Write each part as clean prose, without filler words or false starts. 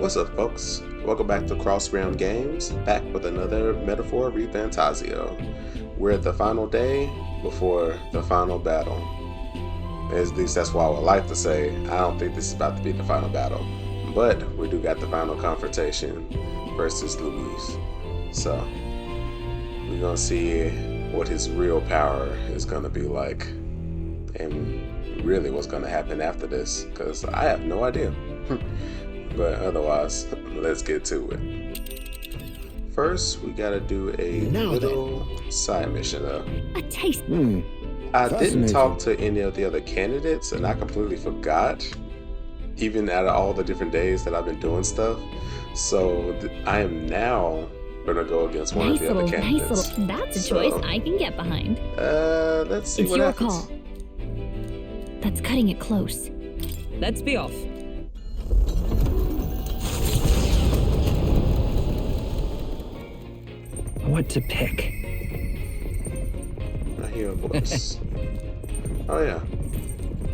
What's up, folks? Welcome back to Cross Realm Games, back with another metaphor ReFantazio. We're at the final day before the final battle. At least that's what I would like to say. I don't think this is about to be the final battle, but we do got the final confrontation versus Luis. So we're gonna see what his real power is gonna be like, and really what's gonna happen after this, because I have no idea. But otherwise, let's get to it. First, we gotta do a little side mission though. A taste. I didn't talk to any of the other candidates, and I completely forgot, even out of all the different days that I've been doing stuff. So I am now gonna go against one of the other candidates. That's a choice I can get behind. Let's see what happens. It's your call. That's cutting it close. Let's be off. What to pick? I hear a voice. Oh yeah.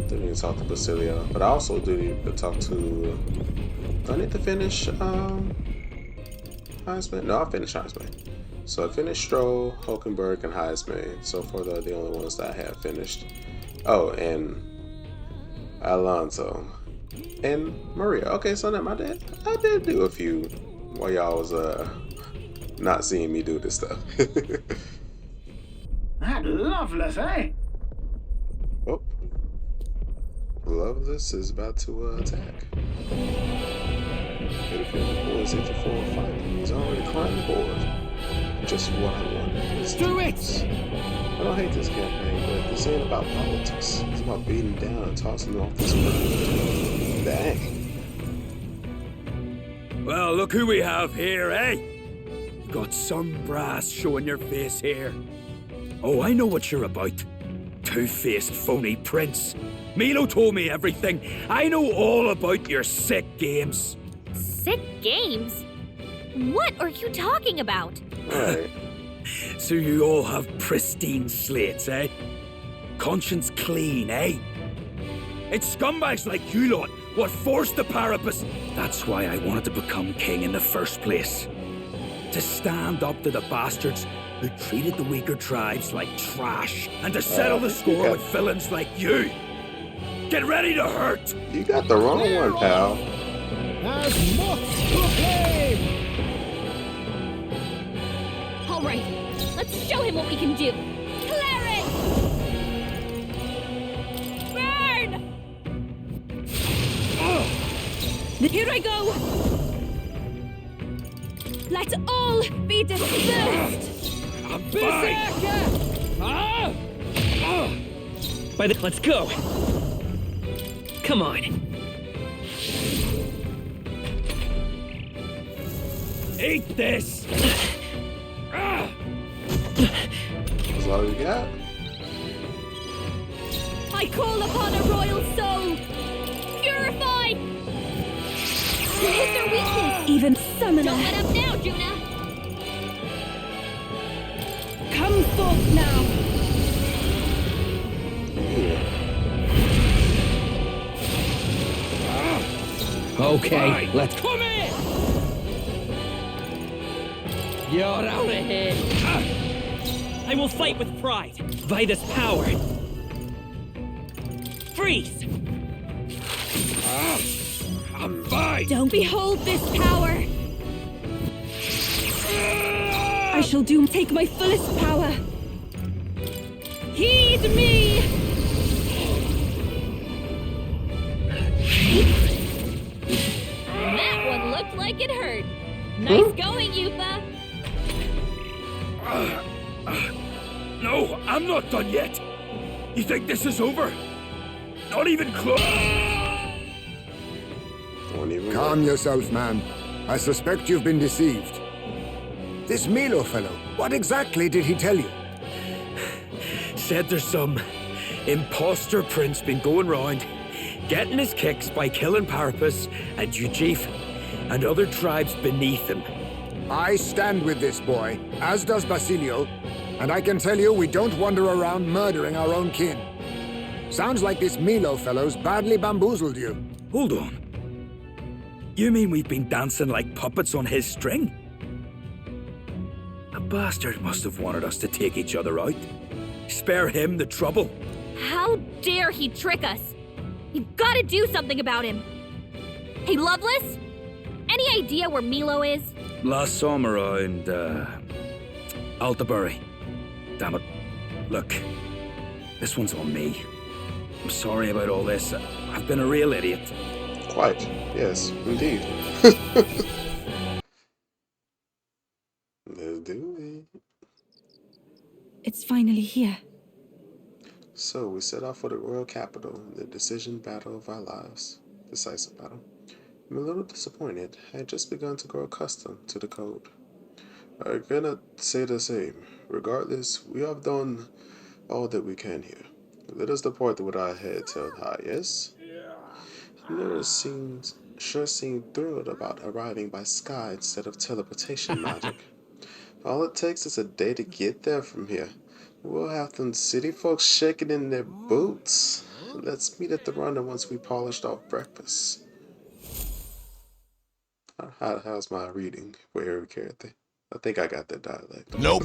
Do need to talk to Basilio, but I also do need to talk to. Do I need to finish Heisman? No, I finished Heisman. So I finished Stroll, Hulkenberg, and Heisman. So far, they're the only ones that I have finished. Oh, and Alonso and Maria. Okay, so now I did do a few while y'all was not seeing me do this stuff. That Loveless, eh? Oh, Loveless is about to attack. Boys hit you for a fight. He's already climbed the board. Just what I wanted. Do it! I don't hate this campaign, but this ain't about politics. It's about beating down and tossing them off this world. Dang. Well, look who we have here, eh? You got some brass showing your face here. Oh, I know what you're about. Two-faced phony prince. Milo told me everything. I know all about your sick games. Sick games? What are you talking about? Alright. So you all have pristine slates, eh? Conscience clean, eh? It's scumbags like you lot what forced the Parapus. That's why I wanted to become king in the first place. To stand up to the bastards who treated the weaker tribes like trash, and to settle the score with villains like you. Get ready to hurt! You got the wrong one, pal. As moth to a flame! All right, let's show him what we can do. Clarence! Burn! Here I go! Let's all be dispersed! Let's go. Come on. Eat this! That's all you got? I call upon a royal soul! Purify! What is their weakness? Even summon Don't let up now, Juna! Come forth now! Okay, Fine. let's Come in! You're out of here. I will fight with pride, by this power. Freeze! I'm fine! Don't behold this power! I shall take my fullest power! Heed me! That one looked like it hurt. Nice going, Yupa. No, I'm not done yet. You think this is over? Not even close. Calm yourself, man. I suspect you've been deceived. This Milo fellow, what exactly did he tell you? Said there's some imposter prince been going round, getting his kicks by killing Parapus and Ujif and other tribes beneath him. I stand with this boy, as does Basilio, and I can tell you we don't wander around murdering our own kin. Sounds like this Milo fellow's badly bamboozled you. Hold on. You mean we've been dancing like puppets on his string? The bastard must have wanted us to take each other out. Spare him the trouble. How dare he trick us? You've got to do something about him. Hey, Loveless? Any idea where Milo is? Last saw him around, Altabury. Damn it. Look, this one's on me. I'm sorry about all this. I've been a real idiot. Quite. Yes, indeed. Let's do it. It's finally here. So we set off for the royal capital, the decision battle of our lives. Decisive battle. I'm a little disappointed. I had just begun to grow accustomed to the code. I cannot say the same. Regardless, we have done all that we can here. Let us depart with our heads held high, yes? You sure seemed thrilled about arriving by sky instead of teleportation magic. All it takes is a day to get there from here. We'll have them city folks shaking in their boots. Let's meet at the runner once we polished off breakfast. How's my reading for every character? I think I got that dialect. Nope.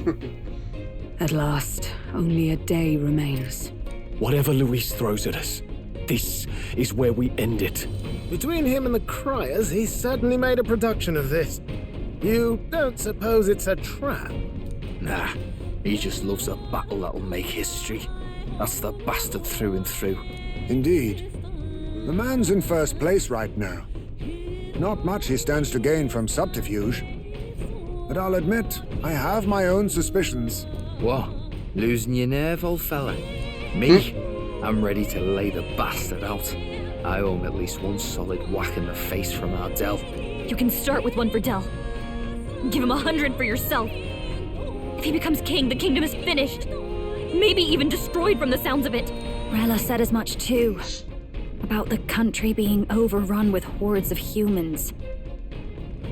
At last, only a day remains. Whatever Luis throws at us, this is where we end it. Between him and the Criers, he's certainly made a production of this. You don't suppose it's a trap? Nah, he just loves a battle that'll make history. That's the bastard through and through. Indeed. The man's in first place right now. Not much he stands to gain from subterfuge. But I'll admit, I have my own suspicions. What? Losing your nerve, old fella? Me? I'm ready to lay the bastard out. I owe him at least one solid whack in the face from Ardell. You can start with one for Dell. Give him 100 for yourself. If he becomes king, the kingdom is finished. Maybe even destroyed from the sounds of it. Rella said as much too. About the country being overrun with hordes of humans.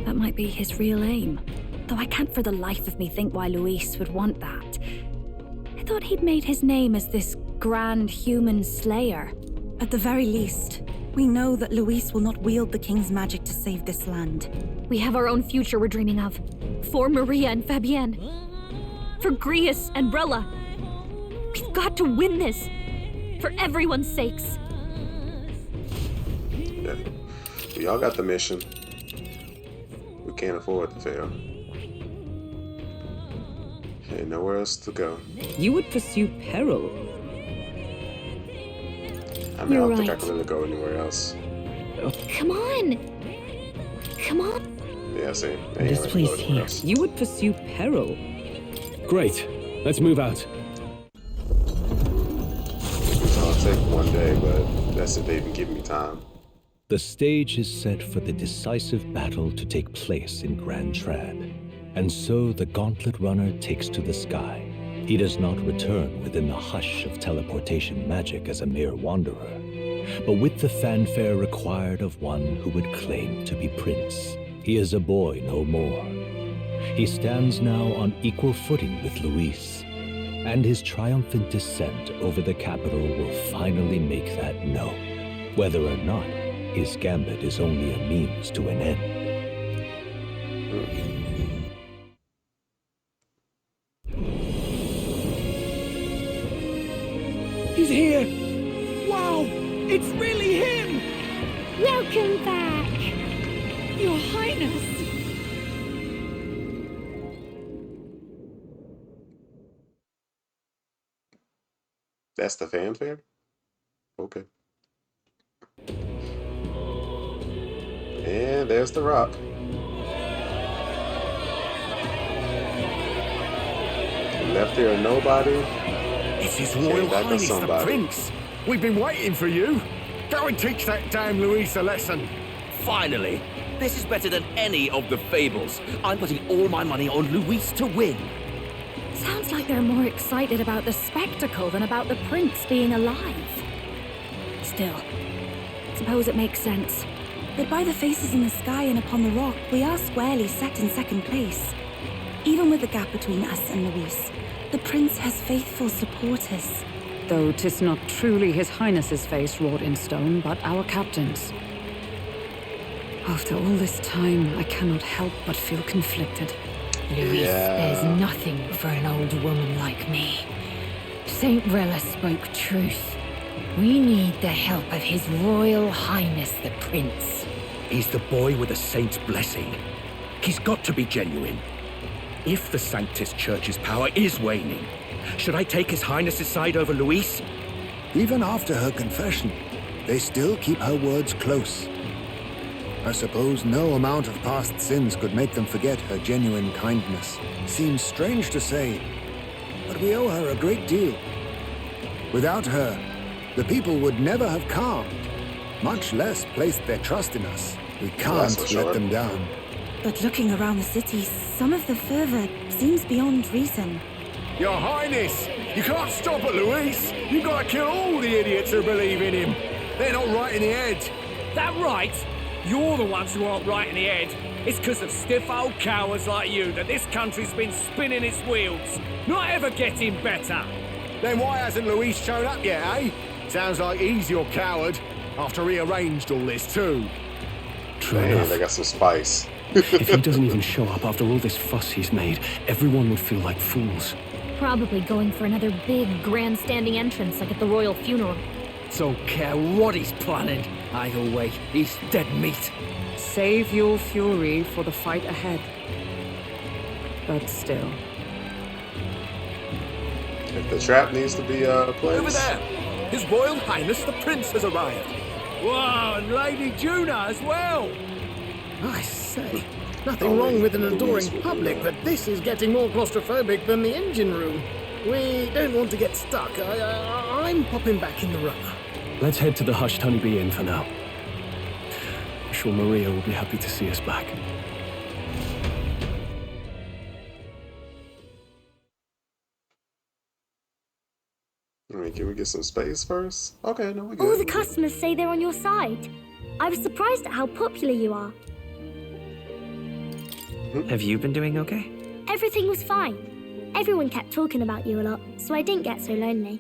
That might be his real aim. Though I can't for the life of me think why Luis would want that. I thought he'd made his name as this grand human slayer. At the very least, we know that Luis will not wield the king's magic to save this land. We have our own future we're dreaming of. For Maria and Fabienne. For Grius and Brella. We've got to win this. For everyone's sakes. Yeah. We all got the mission. We can't afford to fail. Ain't nowhere else to go. You would pursue peril. I mean, I don't think I can really go anywhere else. Come on. Come on. Yeah, same. This place here. You would pursue peril. Great. Let's move out. I'll take one day, but that's if they even give me time. The stage is set for the decisive battle to take place in Grand Trad. And so the gauntlet runner takes to the sky. He does not return within the hush of teleportation magic as a mere wanderer, but with the fanfare required of one who would claim to be prince. He is a boy no more. He stands now on equal footing with Luis, and his triumphant descent over the capital will finally make that known, whether or not his gambit is only a means to an end. He's here! Wow! It's really him! Welcome back! Your Highness! That's the fanfare? Okay. And there's the rock. Left here nobody. It's His Royal Highness the Prince. We've been waiting for you. Go and teach that damn Luis a lesson. Finally. This is better than any of the fables. I'm putting all my money on Luis to win. Sounds like they're more excited about the spectacle than about the prince being alive. Still, suppose it makes sense. But by the faces in the sky and upon the rock, we are squarely set in second place. Even with the gap between us and Luis, the prince has faithful supporters. Though 'tis not truly His Highness's face wrought in stone, but our captain's. After all this time, I cannot help but feel conflicted. Luis, there's nothing for an old woman like me. Saint Rella spoke truth. We need the help of His Royal Highness the Prince. He's the boy with a saint's blessing. He's got to be genuine. If the Sanctus Church's power is waning, should I take His Highness's side over Luis? Even after her confession, they still keep her words close. I suppose no amount of past sins could make them forget her genuine kindness. Seems strange to say, but we owe her a great deal. Without her, the people would never have calmed, much less placed their trust in us. We can't let them down. But looking around the city, some of the fervor seems beyond reason. Your Highness, you can't stop at Luis. You've got to kill all the idiots who believe in him. They're not right in the head. That right? You're the ones who aren't right in the head. It's because of stiff old cowards like you that this country's been spinning its wheels. Not ever getting better. Then why hasn't Luis shown up yet, eh? Sounds like he's your coward, after he arranged all this too. True enough. They got some spice. If he doesn't even show up after all this fuss he's made, everyone would feel like fools. Probably going for another big, grandstanding entrance like at the royal funeral. Don't care what he's planning. Either way, he's dead meat. Save your fury for the fight ahead. But still. If the trap needs to be placed. Over there! His Royal Highness the Prince has arrived. Whoa, and Lady Juna as well. I say, nothing wrong with an adoring public, but this is getting more claustrophobic than the engine room. We don't want to get stuck. I'm popping back in the runner. Let's head to the Hushed Honeybee Inn for now. I'm sure Maria will be happy to see us back. Can we get some space first? Okay, no, we good. All the customers say they're on your side. I was surprised at how popular you are. Have you been doing okay? Everything was fine. Everyone kept talking about you a lot, so I didn't get so lonely.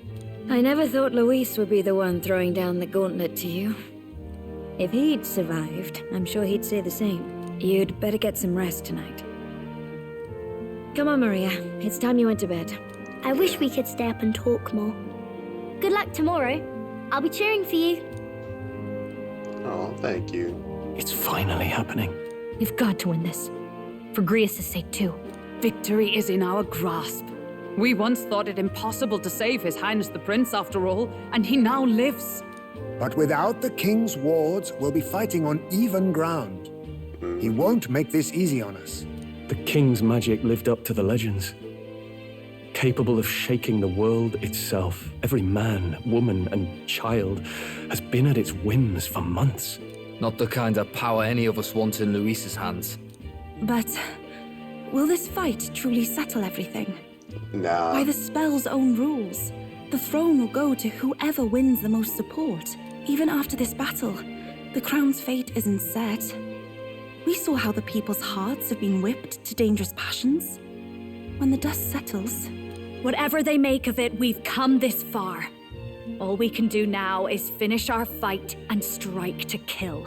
I never thought Luis would be the one throwing down the gauntlet to you. If he'd survived, I'm sure he'd say the same. You'd better get some rest tonight. Come on, Maria. It's time you went to bed. I wish we could stay up and talk more. Good luck tomorrow. I'll be cheering for you. Oh, thank you. It's finally happening. We've got to win this. For Grius' sake, too. Victory is in our grasp. We once thought it impossible to save His Highness the Prince after all, and he now lives. But without the king's wards, we'll be fighting on even ground. He won't make this easy on us. The king's magic lived up to the legends. Capable of shaking the world itself. Every man, woman, and child has been at its whims for months. Not the kind of power any of us want in Luis's hands. But will this fight truly settle everything? Nah. By the spell's own rules, the throne will go to whoever wins the most support. Even after this battle, the crown's fate isn't set. We saw how the people's hearts have been whipped to dangerous passions. When the dust settles... Whatever they make of it, we've come this far. All we can do now is finish our fight and strike to kill.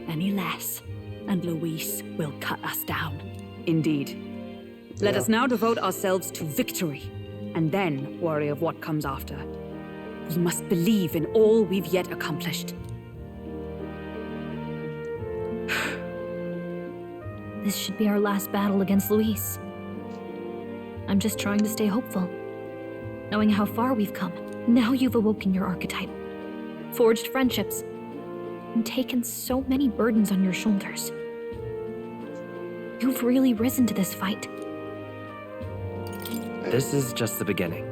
Any less, and Luis will cut us down. Indeed. Let us now devote ourselves to victory, and then worry of what comes after. We must believe in all we've yet accomplished. This should be our last battle against Luis. I'm just trying to stay hopeful. Knowing how far we've come. Now you've awoken your archetype. Forged friendships. And taken so many burdens on your shoulders. You've really risen to this fight. This is just the beginning.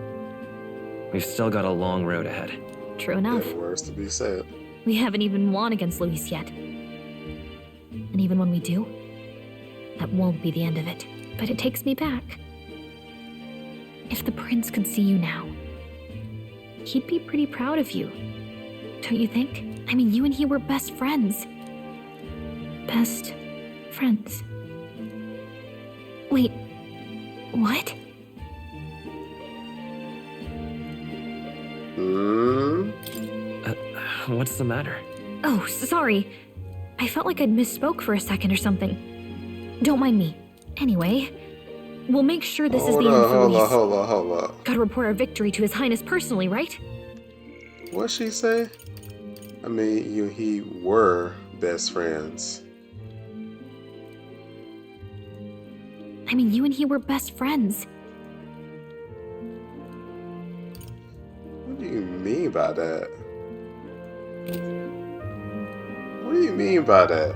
We've still got a long road ahead. True enough. Yeah, words to be said. We haven't even won against Luis yet. And even when we do, that won't be the end of it. But it takes me back. If the prince could see you now, he'd be pretty proud of you. Don't you think? I mean, you and he were best friends. Best friends. Wait, what? What's the matter? Oh, sorry. I felt like I'd misspoke for a second or something. Don't mind me. Anyway, we'll make sure this is the end for Luis. Hold up. Gotta report our victory to His Highness personally, right? What'd she say? I mean, you and he were best friends. I mean, you and he were best friends. What do you mean by that? What do you mean by that?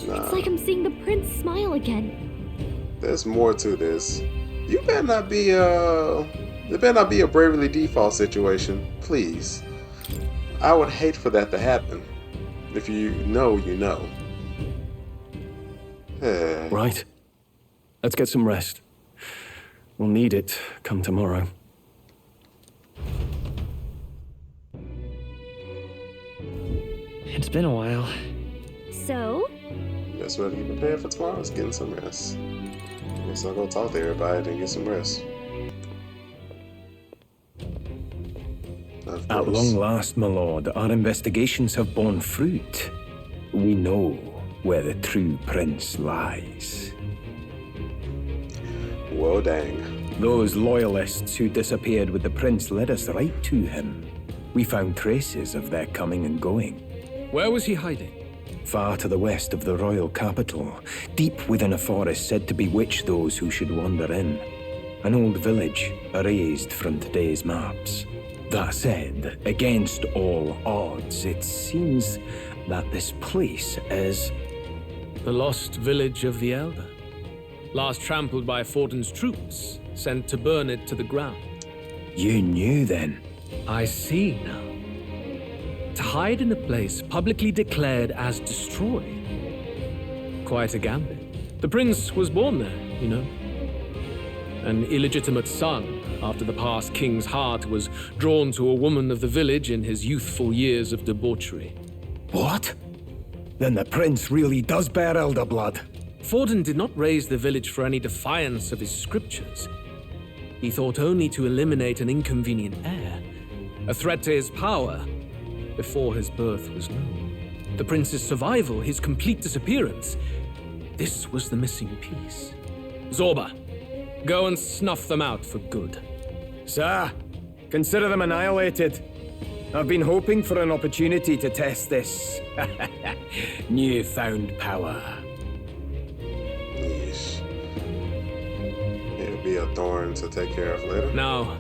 Nah, It's like I'm seeing the prince smile again. there's more to this. You better not be there better not be a Bravely Default situation, please. I would hate for that to happen. If you know, you know. Right. Let's get some rest. We'll need it come tomorrow. It's been a while. So? That's what you prepared for tomorrow, is getting some rest. Guess I'll go talk to everybody and get some rest. At long last, my lord, our investigations have borne fruit. We know where the true prince lies. Well, dang. Those loyalists who disappeared with the prince led us right to him. We found traces of their coming and going. Where was he hiding? Far to the west of the royal capital, deep within a forest said to bewitch those who should wander in. An old village, erased from today's maps. That said, against all odds, it seems that this place is... The lost village of the Elder. Last trampled by Fortin's troops, sent to burn it to the ground. You knew then? I see now. To hide in a place publicly declared as destroyed. Quite a gambit. The prince was born there, you know. An illegitimate son, after the past king's heart was drawn to a woman of the village in his youthful years of debauchery. What? Then the prince really does bear elder blood. Fortin did not raise the village for any defiance of his scriptures. He thought only to eliminate an inconvenient heir, a threat to his power, before his birth was known. The prince's survival, his complete disappearance, this was the missing piece. Zorba, go and snuff them out for good. Sir, consider them annihilated. I've been hoping for an opportunity to test this newfound power. Yeesh. It'll be a thorn to take care of later. Now,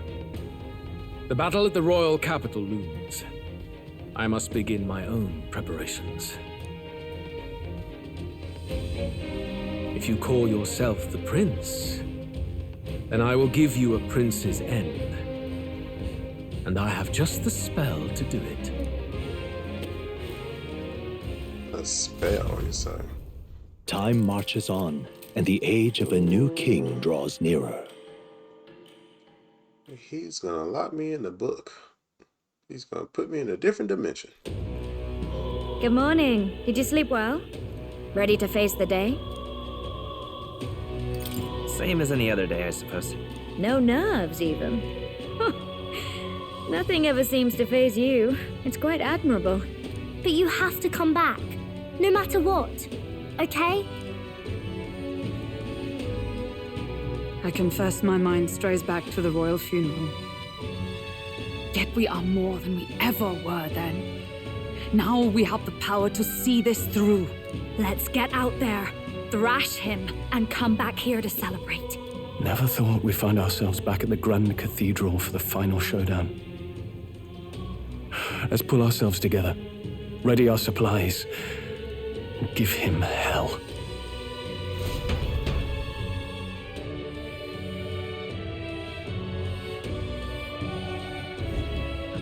the battle at the royal capital looms. I must begin my own preparations. If you call yourself the prince, then I will give you a prince's end. And I have just the spell to do it. A spell, you say? Time marches on, and the age of a new king draws nearer. He's gonna lock me in the book. He's gonna put me in a different dimension. Good morning. Did you sleep well? Ready to face the day? Same as any other day, I suppose. No nerves, even. Nothing ever seems to faze you. It's quite admirable. But you have to come back, no matter what, okay? I confess my mind strays back to the royal funeral. Yet we are more than we ever were then. Now we have the power to see this through. Let's get out there, thrash him, and come back here to celebrate. Never thought we'd find ourselves back at the Grand Cathedral for the final showdown. Let's pull ourselves together, ready our supplies, and give him hell.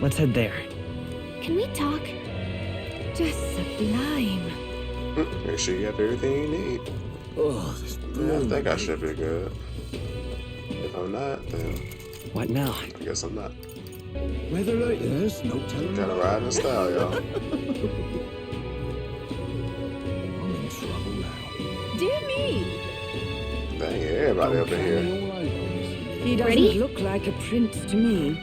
Let's head there. Can we talk? Just sublime. Make sure you have everything you need. Oh, Yeah, I think I should be good. If I'm not, then What now? I guess I'm not. Weather like this, no telling. Gotta ride in style, y'all. I'm in trouble now. Dear me! Dang, everybody up in here. All over this He doesn't Ready? look like a prince to me.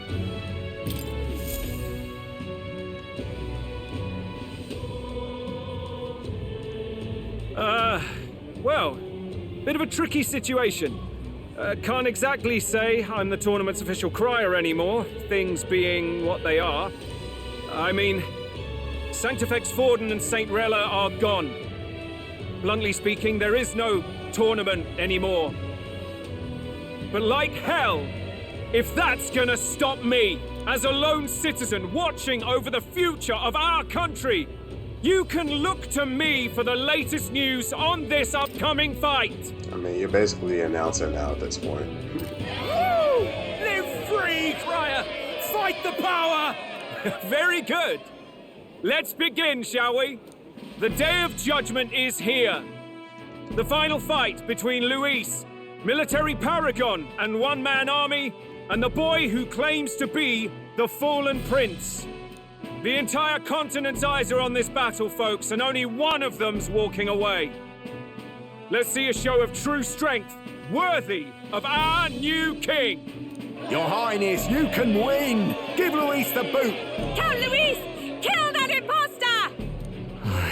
Well, bit of a tricky situation. Can't exactly say I'm the tournament's official crier anymore, things being what they are. I mean, Sanctifex Forden and St. Rella are gone. Bluntly speaking, there is no tournament anymore. But like hell, if that's gonna stop me, as a lone citizen watching over the future of our country, you can look to me for the latest news on this upcoming fight. I mean, you're basically an announcer now at this point. Woo! Live free, crier! Fight the power! Very good. Let's begin, shall we? The Day of Judgment is here. The final fight between Luis, military paragon and one-man army, and the boy who claims to be the fallen prince. The entire continent's eyes are on this battle, folks, and only one of them's walking away. Let's see a show of true strength, worthy of our new king. Your Highness, you can win! Give Luis the boot! Count Luis! Kill that imposter!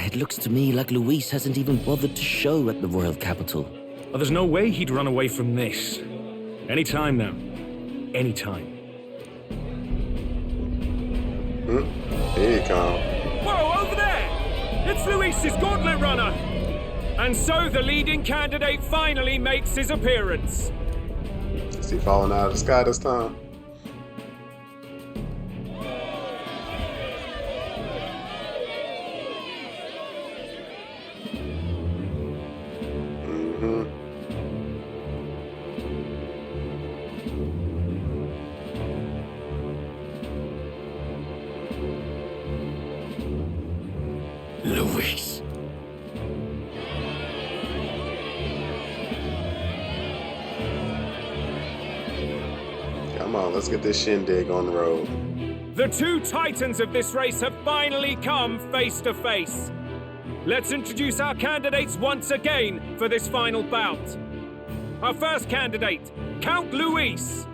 It looks to me like Luis hasn't even bothered to show at the royal capital. Well, there's no way he'd run away from this. Any time now. Any time. Here you come. Whoa, over there! It's Luis's gauntlet runner! And so the leading candidate finally makes his appearance. Is he falling out of the sky this time? Luis. Come on, let's get this shindig on the road. The two titans of this race have finally come face to face. Let's introduce our candidates once again for this final bout. Our first candidate, Count Luis.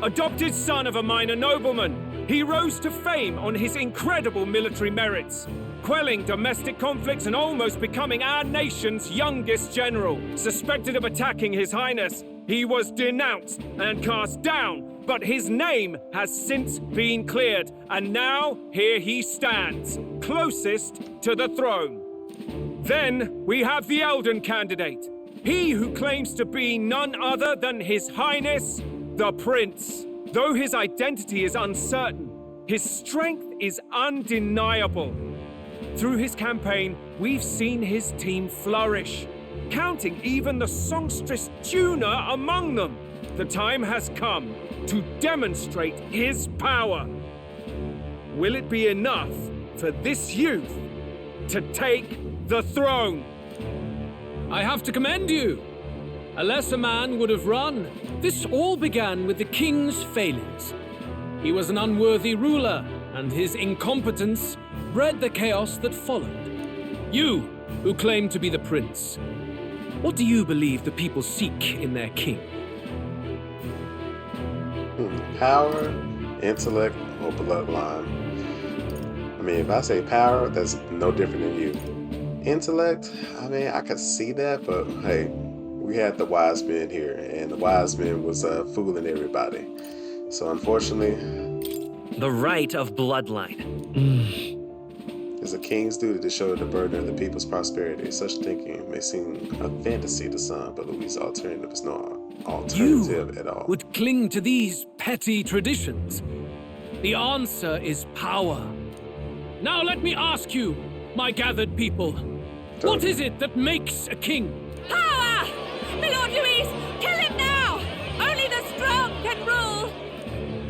Adopted son of a minor nobleman, he rose to fame on his incredible military merits, quelling domestic conflicts and almost becoming our nation's youngest general. Suspected of attacking His Highness, he was denounced and cast down, but his name has since been cleared, and now here he stands, closest to the throne. Then we have the Elden candidate, he who claims to be none other than His Highness, the Prince. Though his identity is uncertain, his strength is undeniable. Through his campaign, we've seen his team flourish, counting even the songstress Tuna among them. The time has come to demonstrate his power. Will it be enough for this youth to take the throne? I have to commend you. A lesser man would have run. This all began with the king's failings. He was an unworthy ruler, and his incompetence bred the chaos that followed. You, who claim to be the prince, what do you believe the people seek in their king? Power, intellect, or bloodline. I mean, if I say power, that's no different than you. Intellect, I mean, I could see that, but hey, we had the wise men here, and the wise men was fooling everybody. So unfortunately, the right of bloodline. It's a king's duty to show the burden of the people's prosperity. Such thinking may seem a fantasy to some, but Luis' alternative is no alternative at all. Would cling to these petty traditions. The answer is power. Now let me ask you, my gathered people, what is it that makes a king? Power! My Lord Luis, kill him now! Only the strong can rule!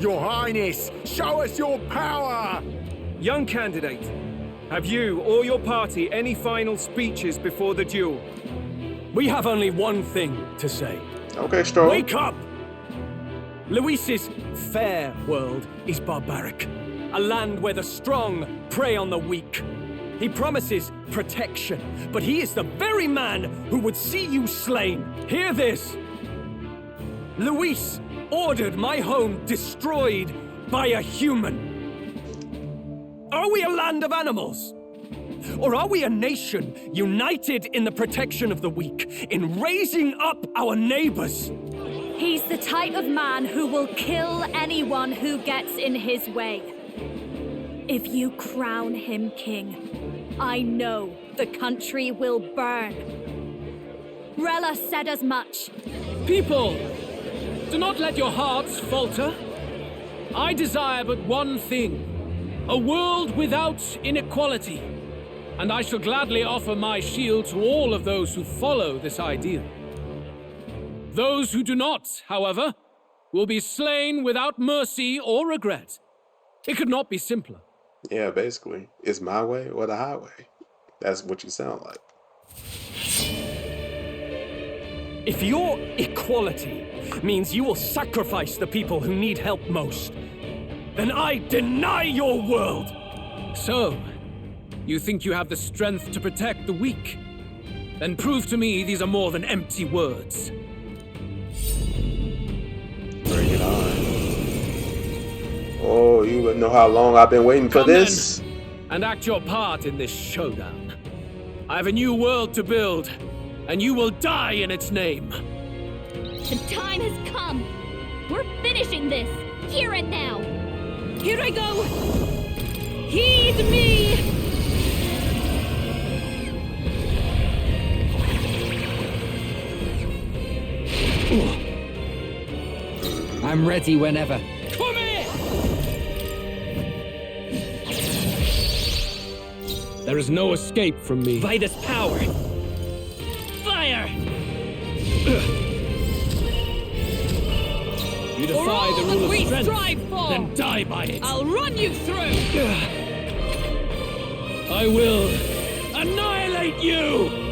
Your Highness, show us your power! Young candidate, have you or your party any final speeches before the duel? We have only one thing to say. Okay, Stroll. Wake up! Luis's fair world is barbaric. A land where the strong prey on the weak. He promises protection, but he is the very man who would see you slain. Hear this! Luis ordered my home destroyed by a human? Are we a land of animals? Or are we a nation united in the protection of the weak, in raising up our neighbors? He's the type of man who will kill anyone who gets in his way. If you crown him king, I know the country will burn. Rella said as much. People, do not let your hearts falter. I desire but one thing, a world without inequality. And I shall gladly offer my shield to all of those who follow this ideal. Those who do not, however, will be slain without mercy or regret. It could not be simpler. Yeah, basically. It's my way or the highway. That's what you sound like. If your equality means you will sacrifice the people who need help most, then I deny your world! So, you think you have the strength to protect the weak? Then prove to me these are more than empty words. Bring it on. Oh, you would know how long I've been waiting for this? Then, and act your part in this showdown. I have a new world to build, and you will die in its name. The time has come. We're finishing this, here and now. Here I go. Heed me. I'm ready whenever. Come here! There is no escape from me. By this power. Fire! You defy the rule of strength, then die by it. I'll run you through! I will annihilate you!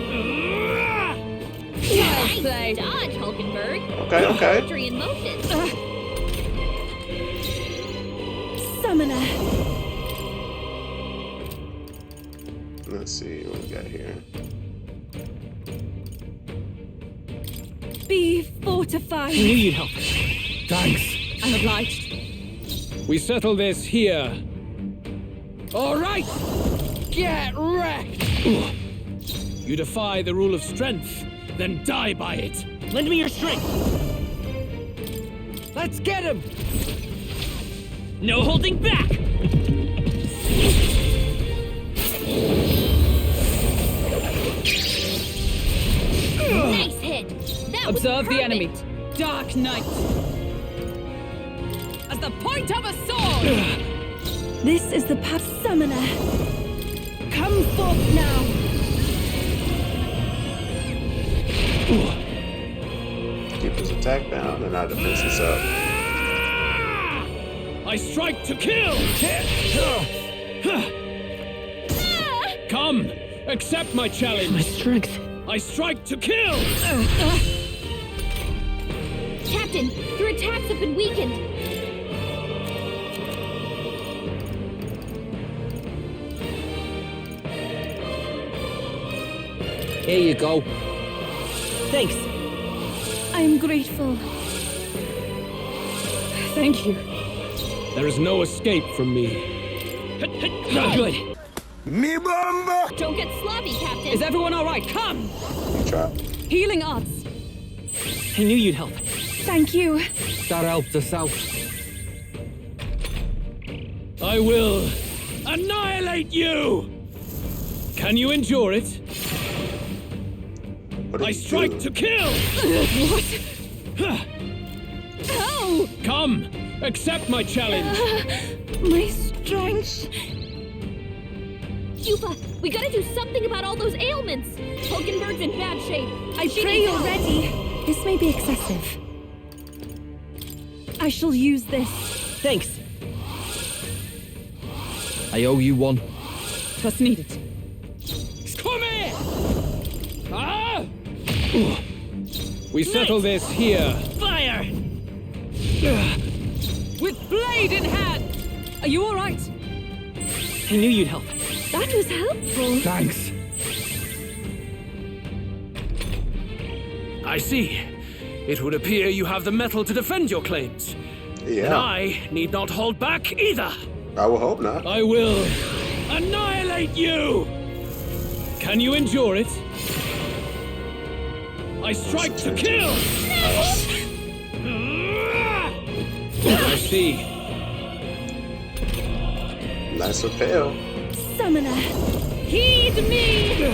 Nice dodge, Hulkenberg. Okay. Victory in motion. Summoner. Let's see what we got here. Be fortified. I knew you'd help. Thanks. I'm obliged. We settle this here. All right! Get wrecked! You defy the rule of strength, then die by it. Lend me your strength! Let's get him! No holding back! Nice hit. That Observe was the enemy. perfect. Dark Knight. As the point of a sword! This is the path, Summoner. Come forth now. Keep his attack down and our defense is up. I strike to kill! Come, accept my challenge. My strength. I strike to kill! Captain, your attacks have been weakened. Here you go. Thanks. I'm grateful. Thank you. There is no escape from me. Good. Me bomba! Don't get sloppy, Captain. Is everyone all right? Come! You try. Healing arts. I knew you'd help. Thank you. That helped us out. I will annihilate you! Can you endure it? What did I you strike do? to kill! What? Ow! Come, accept my challenge. My strength. Cuba, we gotta do something about all those ailments. Hulkenberg's in bad shape. I She pray needs you're help. ready. This may be excessive. I shall use this. Thanks. I owe you one. Trust needed. Come here! Ah! We settle this here. Fire! With blade in hand! Are you all right? I knew you'd help. That was helpful. Thanks. I see. It would appear you have the mettle to defend your claims. Yeah. And I need not hold back either. I will hope not. I will annihilate you! Can you endure it? I strike to kill! I see. Nice repel. Summoner, heed me!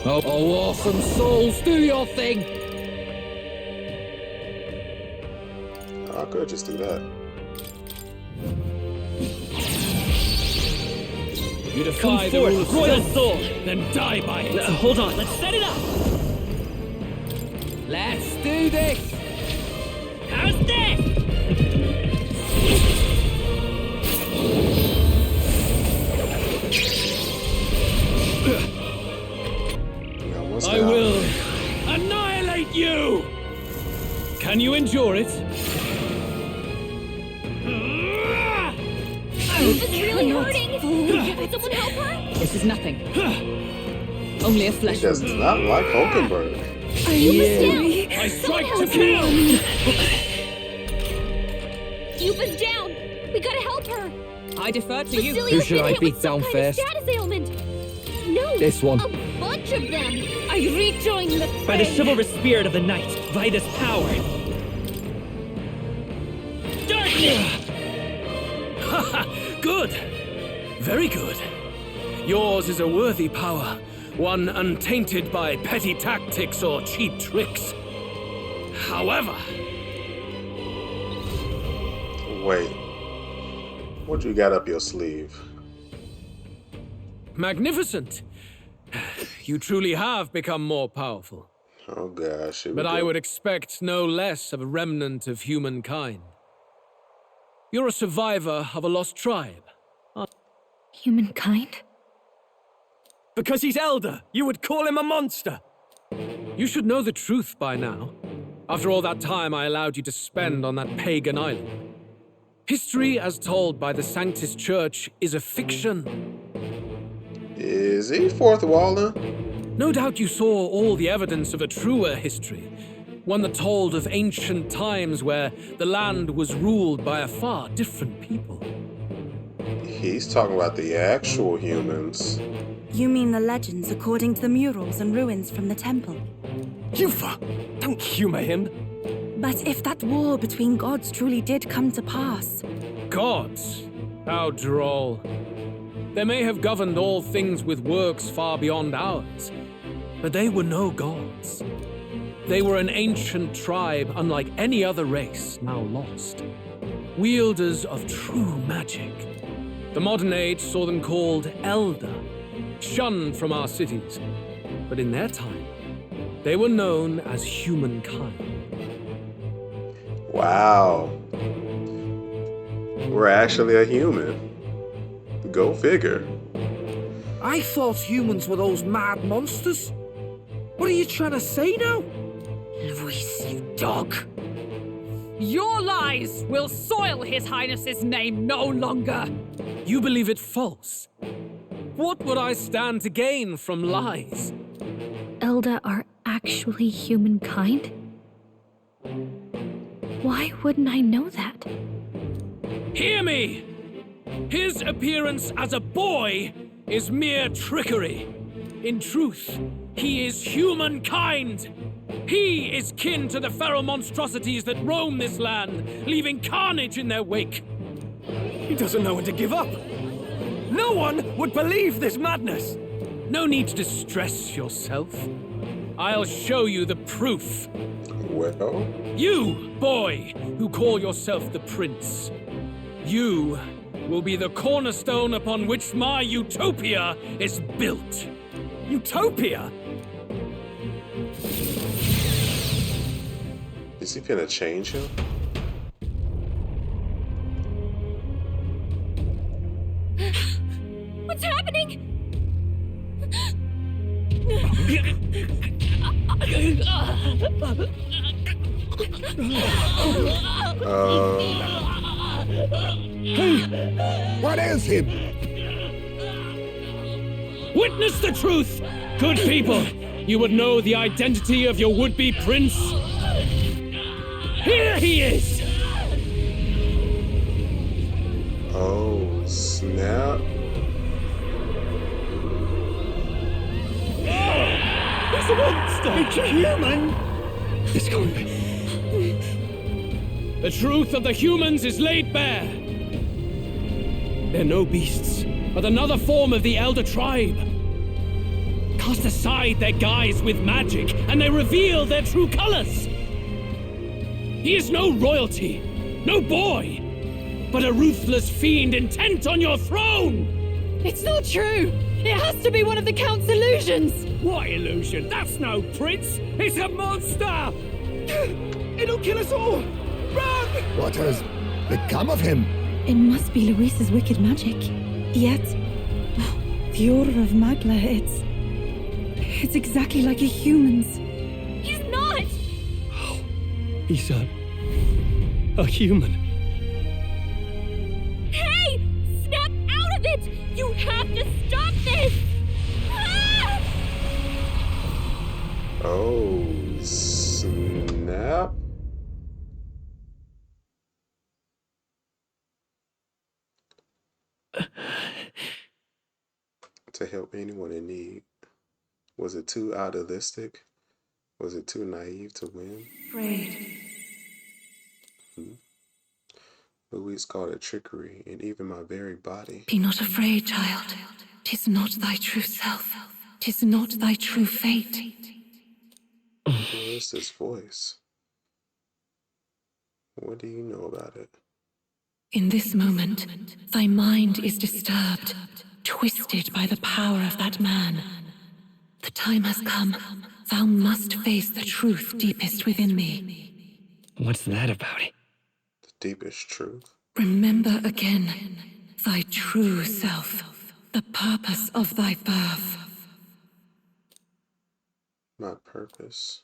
Oh, awesome souls, do your thing! I could just do that. You defy the rule of royal sword, then die by it. Hold on, let's set it up. Let's do this. How's this? I will annihilate you! Can you endure it? This is really hurting! Can someone help her? This is nothing. Only a flesh He does wound. not like Hulkenberg. I strike to kill! Yuba's down! We gotta help her! I defer to you. Basilia's been hit with some kind of status ailment! No! This one. A bunch of them! I rejoin the fray. By the chivalrous spirit of the night, Vida's power. Darkness! Good. Very good. Yours is a worthy power, one untainted by petty tactics or cheap tricks. However... Wait. What you got up your sleeve? Magnificent. You truly have become more powerful. Oh gosh. But I would expect no less of a remnant of humankind. You're a survivor of a lost tribe. Humankind? Because he's elder, you would call him a monster. You should know the truth by now. After all that time I allowed you to spend on that pagan island. History as told by the Sanctus Church is a fiction. Is he fourth walling? No doubt you saw all the evidence of a truer history. One that told of ancient times where the land was ruled by a far different people. He's talking about the actual humans. You mean the legends according to the murals and ruins from the temple? Yufa, don't humor him. But if that war between gods truly did come to pass... Gods? How droll. They may have governed all things with works far beyond ours, but they were no gods. They were an ancient tribe unlike any other race now lost. Wielders of true magic. The modern age saw them called Elder, shunned from our cities. But in their time, they were known as humankind. Wow. We're actually a human. Go figure. I thought humans were those mad monsters. What are you trying to say now? Luis, you dog. Your lies will soil His Highness's name no longer. You believe it false? What would I stand to gain from lies? Elda are actually humankind? Why wouldn't I know that? Hear me! His appearance as a boy is mere trickery. In truth, he is humankind. He is kin to the feral monstrosities that roam this land, leaving carnage in their wake. He doesn't know when to give up. No one would believe this madness. No need to distress yourself. I'll show you the proof. Well? You, boy, who call yourself the prince. You will be the cornerstone upon which my utopia is built. Utopia? Is he gonna change him? What's happening? What is him? Witness the truth, good people. you would know the identity of your would-be prince? Here he is! Oh, snap. He's a monster! It's a human! It's gone. The truth of the humans is laid bare. They're no beasts, but another form of the Elder Tribe. Cast aside their guise with magic, and they reveal their true colors. He is no royalty, no boy, but a ruthless fiend intent on your throne! It's not true! It has to be one of the Count's illusions! What illusion? That's no prince! It's a monster! It'll kill us all! Run! What has become of him? It must be Luis's wicked magic. Yet, the aura of Magla, it's exactly like a human's. He's not! He's a human. Hey! Snap out of it! You have to stop this! Ah! Oh, snap. To help anyone in need. Was it too idealistic? Was it too naive to win? Afraid. Luis called it trickery, and even my very body. Be not afraid, child. 'Tis not thy true self. 'Tis not thy true fate. Who is this voice? What do you know about it? In this moment, thy mind is disturbed, twisted by the power of that man. The time has come. Thou must face the truth deepest within me. What's that about? The deepest truth. Remember again thy true self, the purpose of thy birth. My purpose.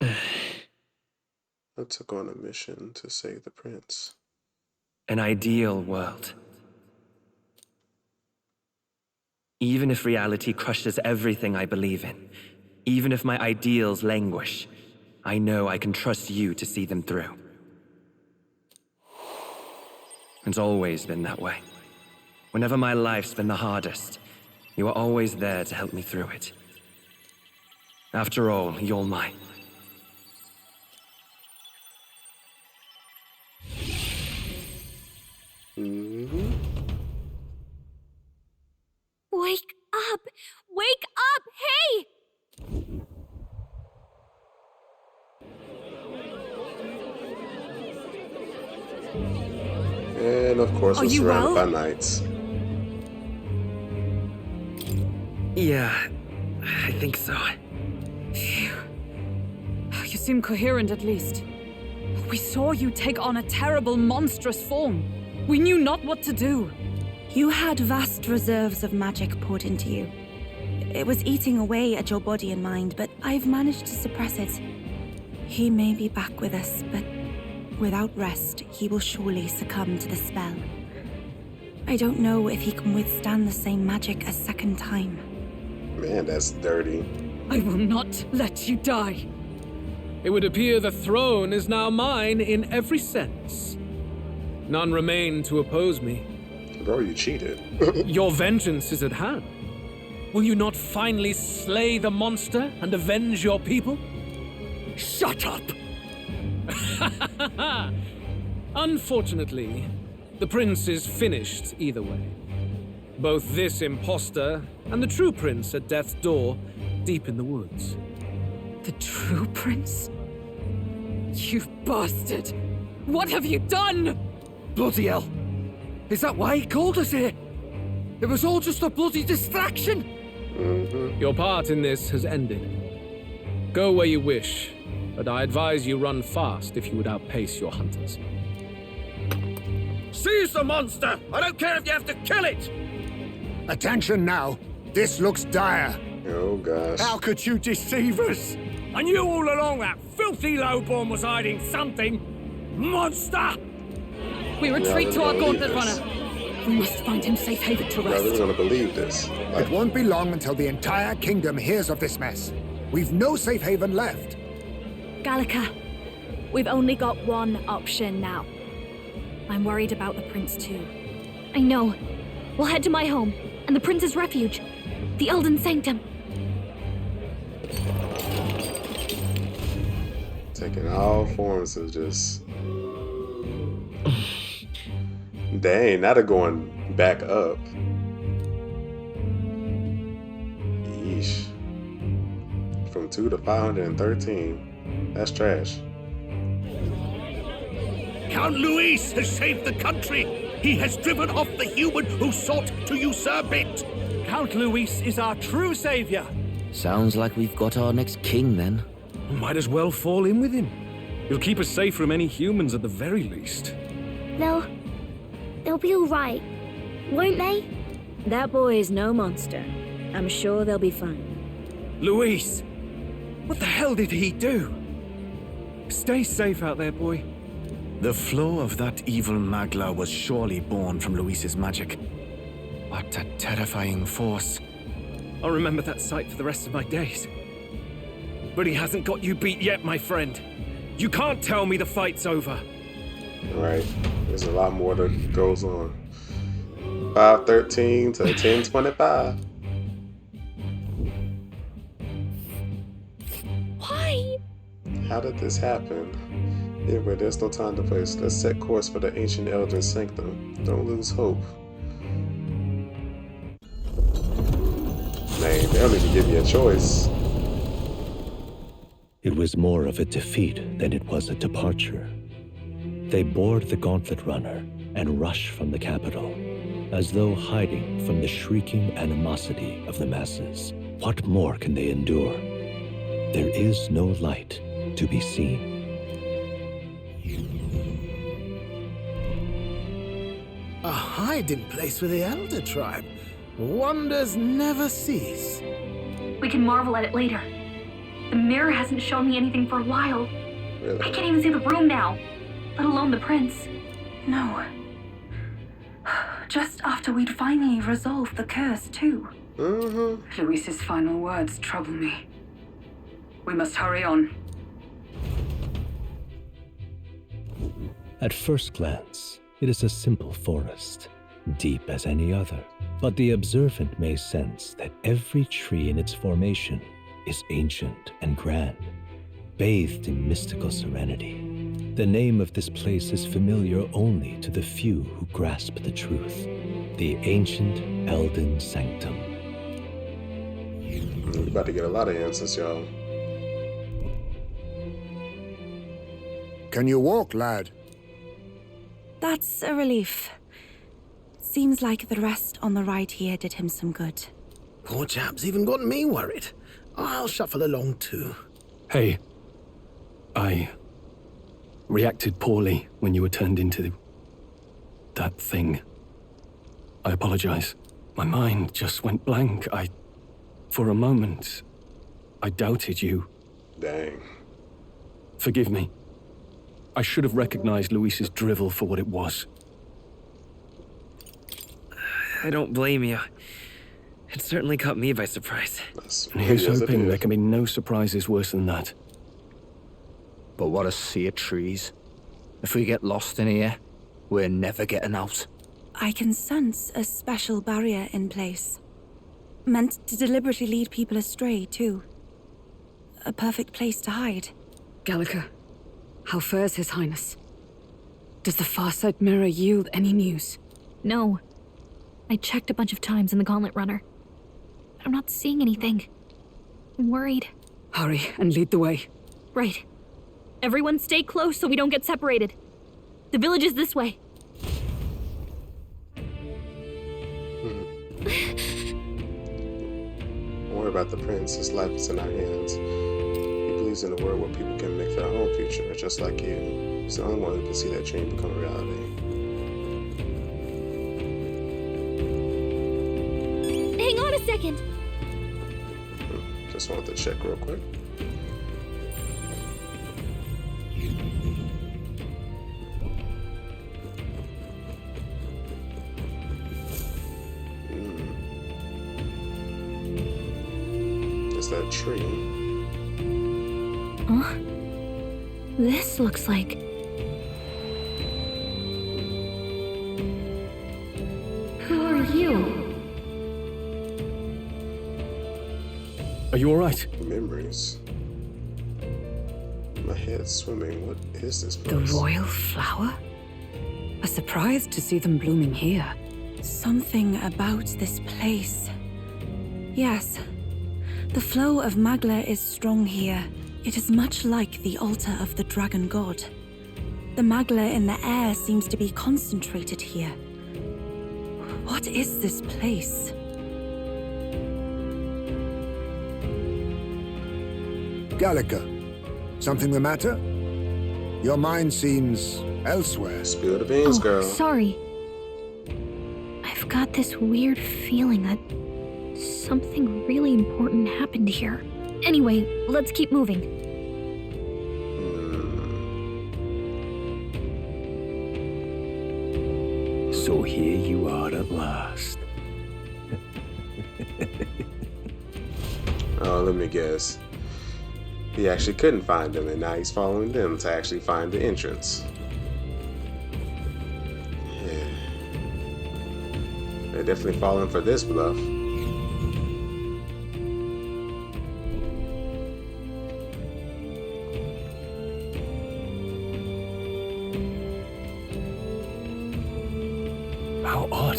I took on a mission to save the prince. An ideal world. Even if reality crushes everything I believe in, even if my ideals languish, I know I can trust you to see them through. It's always been that way. Whenever my life's been the hardest, you are always there to help me through it. After all, you're mine. Wake up! Wake up! Hey! And of course, we're surrounded by knights. Yeah, I think so. Phew. You seem coherent at least. We saw you take on a terrible, monstrous form. We knew not what to do. You had vast reserves of magic poured into you. It was eating away at your body and mind, but I've managed to suppress it. He may be back with us, but without rest, he will surely succumb to the spell. I don't know if he can withstand the same magic a second time. Man, that's dirty. I will not let you die. It would appear the throne is now mine in every sense. None remain to oppose me. Bro, you cheated. Your vengeance is at hand. Will you not finally slay the monster and avenge your people? Shut up! Unfortunately, the prince is finished either way. Both this imposter and the true prince at death's door, deep in the woods. The true prince? You bastard! What have you done? Bloody hell! Is that why he called us here? It was all just a bloody distraction! Your part in this has ended. Go where you wish, but I advise you run fast if you would outpace your hunters. Seize the monster! I don't care if you have to kill it! Attention now. This looks dire. Oh, gosh. How could you deceive us? I knew all along that filthy lowborn was hiding something. Monster! We retreat to our gauntlet runner. We must find him safe haven to rest. Brother's gonna believe this. It won't be long until the entire kingdom hears of this mess. We've no safe haven left. Gallica, we've only got one option now. I'm worried about the prince too. I know. We'll head to my home and the prince's refuge, the Elden Sanctum. Taking all forms of just... Dang, now they're going back up. Yeesh. From 2 to 513. That's trash. Count Luis has saved the country. He has driven off the human who sought to usurp it. Count Luis is our true savior. Sounds like we've got our next king then. Might as well fall in with him. He'll keep us safe from any humans at the very least. They'll be all right, won't they? That boy is no monster. I'm sure they'll be fine. Luis! What the hell did he do? Stay safe out there, boy. The flow of that evil Magla was surely born from Luis's magic. What a terrifying force. I'll remember that sight for the rest of my days. But he hasn't got you beat yet, my friend. You can't tell me the fight's over. Right. There's a lot more that goes on. 513 to 1025. Why? How did this happen? Anyway, there's no time to waste. Let's set course for the ancient Elden Sanctum. Don't lose hope. Man, they don't even give you a choice. It was more of a defeat than it was a departure. They board the gauntlet runner and rush from the capital, as though hiding from the shrieking animosity of the masses. What more can they endure? There is no light to be seen. A hiding place for the Elder Tribe. Wonders never cease. We can marvel at it later. The mirror hasn't shown me anything for a while. Really? I can't even see the room now, let alone the prince. No. Just after we'd finally resolved the curse, too. Luis's final words trouble me. We must hurry on. At first glance, it is a simple forest, deep as any other. But the observant may sense that every tree in its formation is ancient and grand, bathed in mystical serenity. The name of this place is familiar only to the few who grasp the truth. The ancient Elden Sanctum. We're about to get a lot of answers, y'all. Can you walk, lad? That's a relief. Seems like the rest on the ride here did him some good. Poor chap's even got me worried. I'll shuffle along too. Hey, I reacted poorly when you were turned into that thing. I apologize. My mind just went blank. For a moment, I doubted you. Dang. Forgive me. I should have recognized Luis's drivel for what it was. I don't blame you. It certainly caught me by surprise. And here's hoping there can be no surprises worse than that. But what a sea of trees. If we get lost in here, we're never getting out. I can sense a special barrier in place. Meant to deliberately lead people astray, too. A perfect place to hide. Gallica, how fares His Highness? Does the Farsight Mirror yield any news? No. I checked a bunch of times in the Gauntlet Runner. I'm not seeing anything. I'm worried. Hurry and lead the way. Right. Everyone stay close so we don't get separated. The village is this way. Don't worry about the prince. His life is in our hands. He believes in a world where people can make their own future, just like you. He's the only one who can see that dream become a reality. Hang on a second. Just wanted to check real quick. that tree? Huh? This looks like... Who are you? Are you alright? Memories. My head's swimming. What is this The place? royal flower? A surprise to see them blooming here. Something about this place. Yes. The flow of Magla is strong here. It is much like the altar of the dragon god. The Magla in the air seems to be concentrated here. What is this place? Gallica, something the matter? Your mind seems elsewhere. Spill the beans, girl. Sorry. I've got this weird feeling that something really important happened here. Anyway, let's keep moving. So here you are at last. Oh, let me guess. He actually couldn't find them, and now he's following them to actually find the entrance. Yeah. They're definitely falling for this bluff. How odd.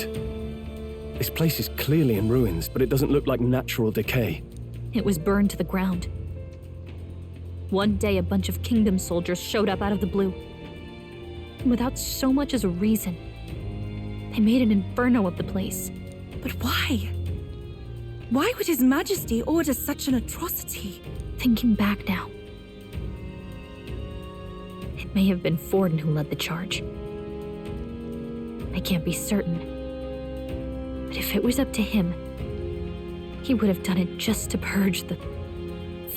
This place is clearly in ruins, but it doesn't look like natural decay. It was burned to the ground. One day, a bunch of kingdom soldiers showed up out of the blue. And without so much as a reason, they made an inferno of the place. But why? Why would His Majesty order such an atrocity? Thinking back now, it may have been Forden who led the charge. I can't be certain. But if it was up to him, he would have done it just to purge the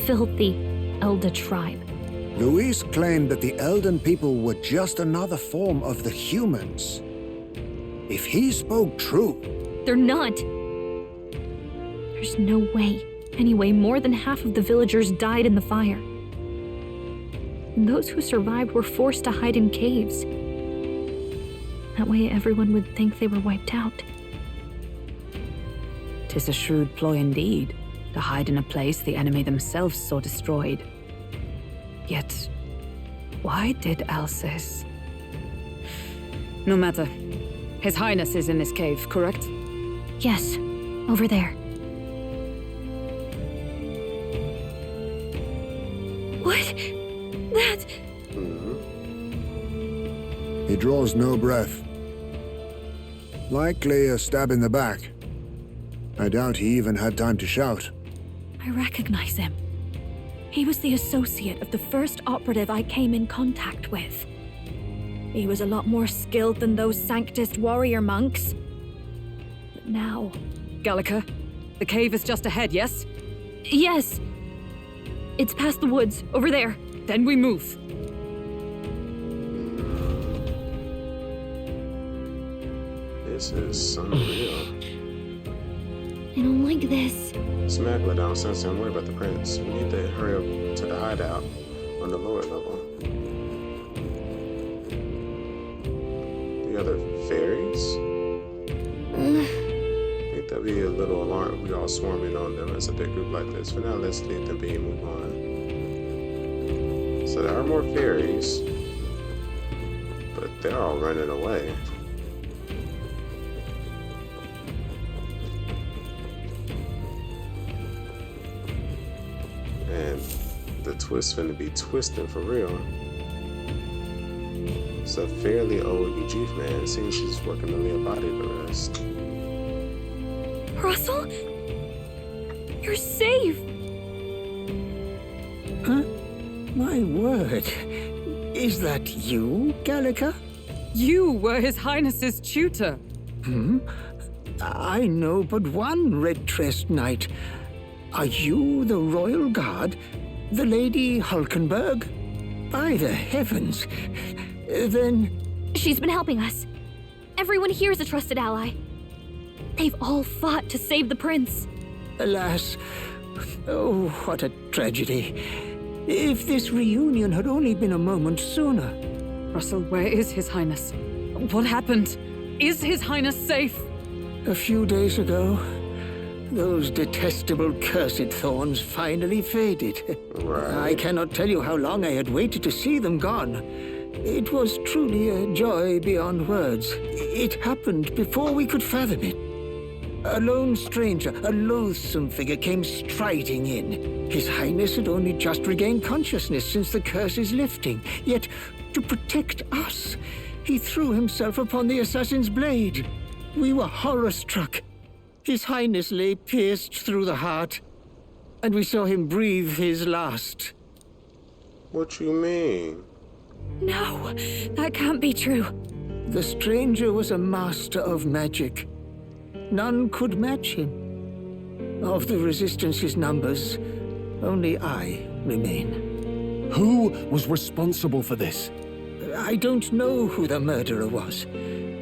filthy Elder tribe. Luis claimed that the Elden people were just another form of the humans. If he spoke true... They're not. There's no way. Anyway, more than half of the villagers died in the fire. And those who survived were forced to hide in caves. That way everyone would think they were wiped out. 'Tis a shrewd ploy indeed, to hide in a place the enemy themselves saw destroyed. Yet, why did Alcys? No matter. His Highness is in this cave, correct? Yes, over there. What? That... He draws no breath. Likely a stab in the back. I doubt he even had time to shout. I recognize him. He was the associate of the first operative I came in contact with. He was a lot more skilled than those Sanctist warrior monks. But now... Gallica, the cave is just ahead, yes? Yes. It's past the woods, over there. Then we move. This is unreal. I don't like this. Smagler down, Sensei, don't worry about the prince. We need to hurry up to the hideout on the lower level. The other fairies? I think that'd be a little alarm. We all swarming on them as a big group like this. For now, let's leave them be and move on. So there are more fairies, but they're all running away. And the twist finna be twisting for real. It's a fairly old Ujif man. It seems she's working to lay a body to rest. Russell? You're safe! Huh? My word. Is that you, Gallica? You were His Highness's tutor. I know but one red-tressed knight. Are you the royal guard? The Lady Hulkenberg? By the heavens. Then... She's been helping us. Everyone here is a trusted ally. They've all fought to save the prince. Alas, Oh, what a tragedy. If this reunion had only been a moment sooner. Russell, where is His Highness? What happened? Is His Highness safe? A few days ago, those detestable cursed thorns finally faded. Right. I cannot tell you how long I had waited to see them gone. It was truly a joy beyond words. It happened before we could fathom it. A lone stranger, a loathsome figure, came striding in. His Highness had only just regained consciousness since the curse's lifting. Yet, to protect us, he threw himself upon the assassin's blade. We were horror-struck. His Highness lay pierced through the heart, and we saw him breathe his last. What you mean? No, that can't be true. The stranger was a master of magic. None could match him. Of the Resistance's numbers, only I remain. Who was responsible for this? I don't know who the murderer was,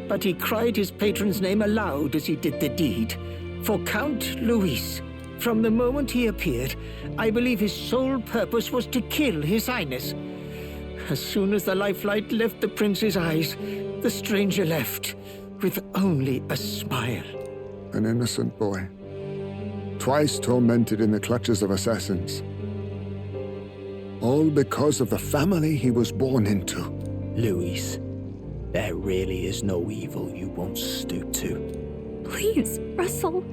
but he cried his patron's name aloud as he did the deed. For Count Luis, from the moment he appeared, I believe his sole purpose was to kill His Highness. As soon as the lifelight left the prince's eyes, the stranger left, with only a smile. An innocent boy, twice tormented in the clutches of assassins. All because of the family he was born into. Luis, there really is no evil you won't stoop to. Please, Russell.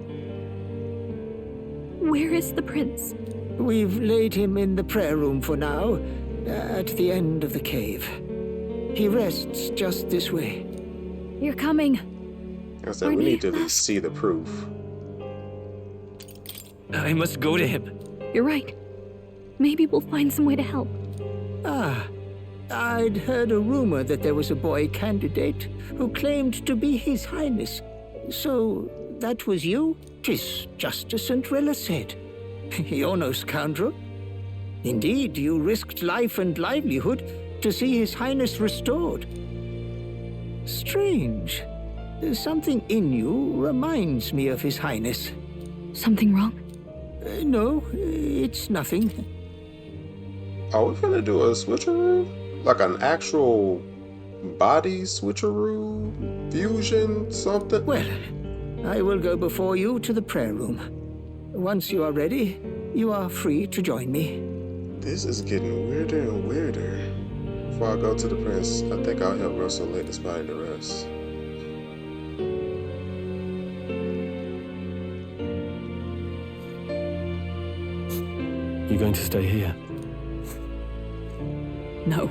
Where is the prince? We've laid him in the prayer room for now, at the end of the cave. He rests just this way. You're coming. I said, we need to at least see the proof. I must go to him. You're right. Maybe we'll find some way to help. Ah, I'd heard a rumor that there was a boy candidate who claimed to be His Highness. So, that was you? 'Tis just as St. Rilla said. You're no scoundrel. Indeed, you risked life and livelihood to see His Highness restored. Strange. Something in you reminds me of His Highness. Something wrong? No, it's nothing. Are we gonna do a switcheroo? Like an actual body switcheroo? Fusion? Something? Well, I will go before you to the prayer room. Once you are ready, you are free to join me. This is getting weirder and weirder. Before I go to the prince, I think I'll help Russell lay this body to rest. You going to stay here? No.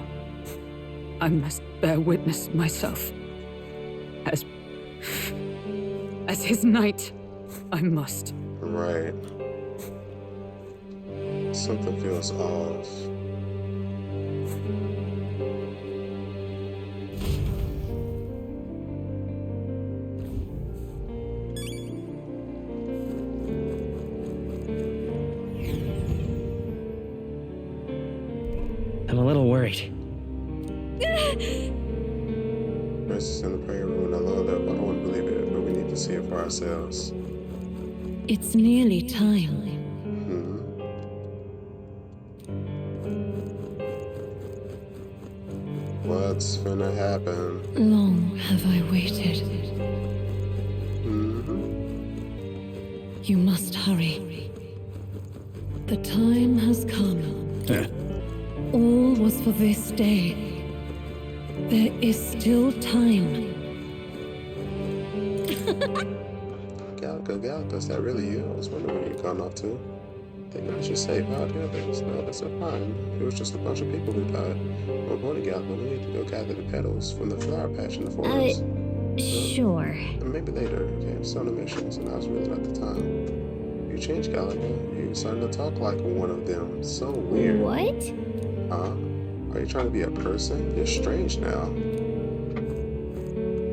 I must bear witness myself. As his knight, I must. Right. Something feels off. I'm a little worried. Prince is in the prayer room alone. I don't want to believe it, but we need to see it for ourselves. It's nearly time. What's gonna happen? Long have I waited. You must hurry. The time has come. All was for this day. There is still time. Galka, is that really you? I was wondering where you'd gone off to. Thinking I should save out the others. No, that's not fine. It was just a bunch of people who died. Well, Bonnie Galka, we need to go gather the petals from the flower patch in the forest. Sure. Maybe later. Okay, I'm still on a mission, so now's really not the time. You changed, Galka. You're starting to talk like one of them. So weird. What? Huh? Are you trying to be a person? You're strange now.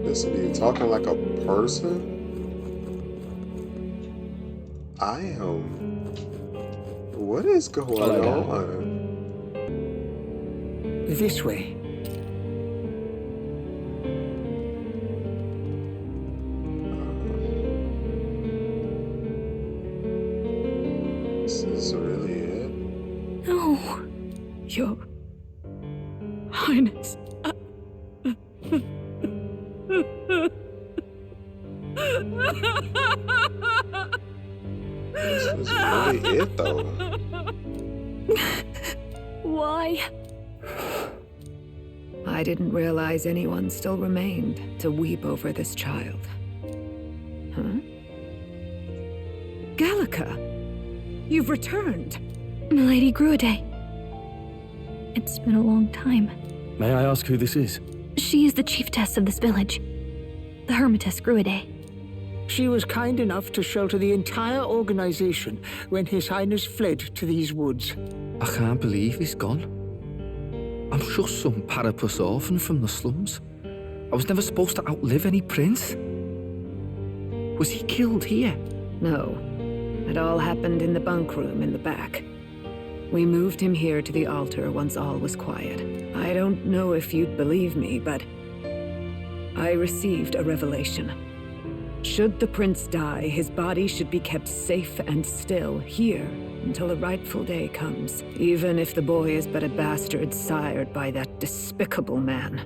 Listen to you talking like a person? I am. What is going on? This way. See. Your Highness. This is really it, though. Why? I didn't realize anyone still remained to weep over this child. Huh? Gallica, you've returned. Milady Gruade. It's been a long time. May I ask who this is? She is the chiefess of this village. The Hermitess Gruade. She was kind enough to shelter the entire organization when His Highness fled to these woods. I can't believe he's gone. I'm just some parapus orphan from the slums. I was never supposed to outlive any prince. Was he killed here? No. It all happened in the bunk room in the back. We moved him here to the altar once all was quiet. I don't know if you'd believe me, but I received a revelation. Should the prince die, his body should be kept safe and still here until the rightful day comes, even if the boy is but a bastard sired by that despicable man.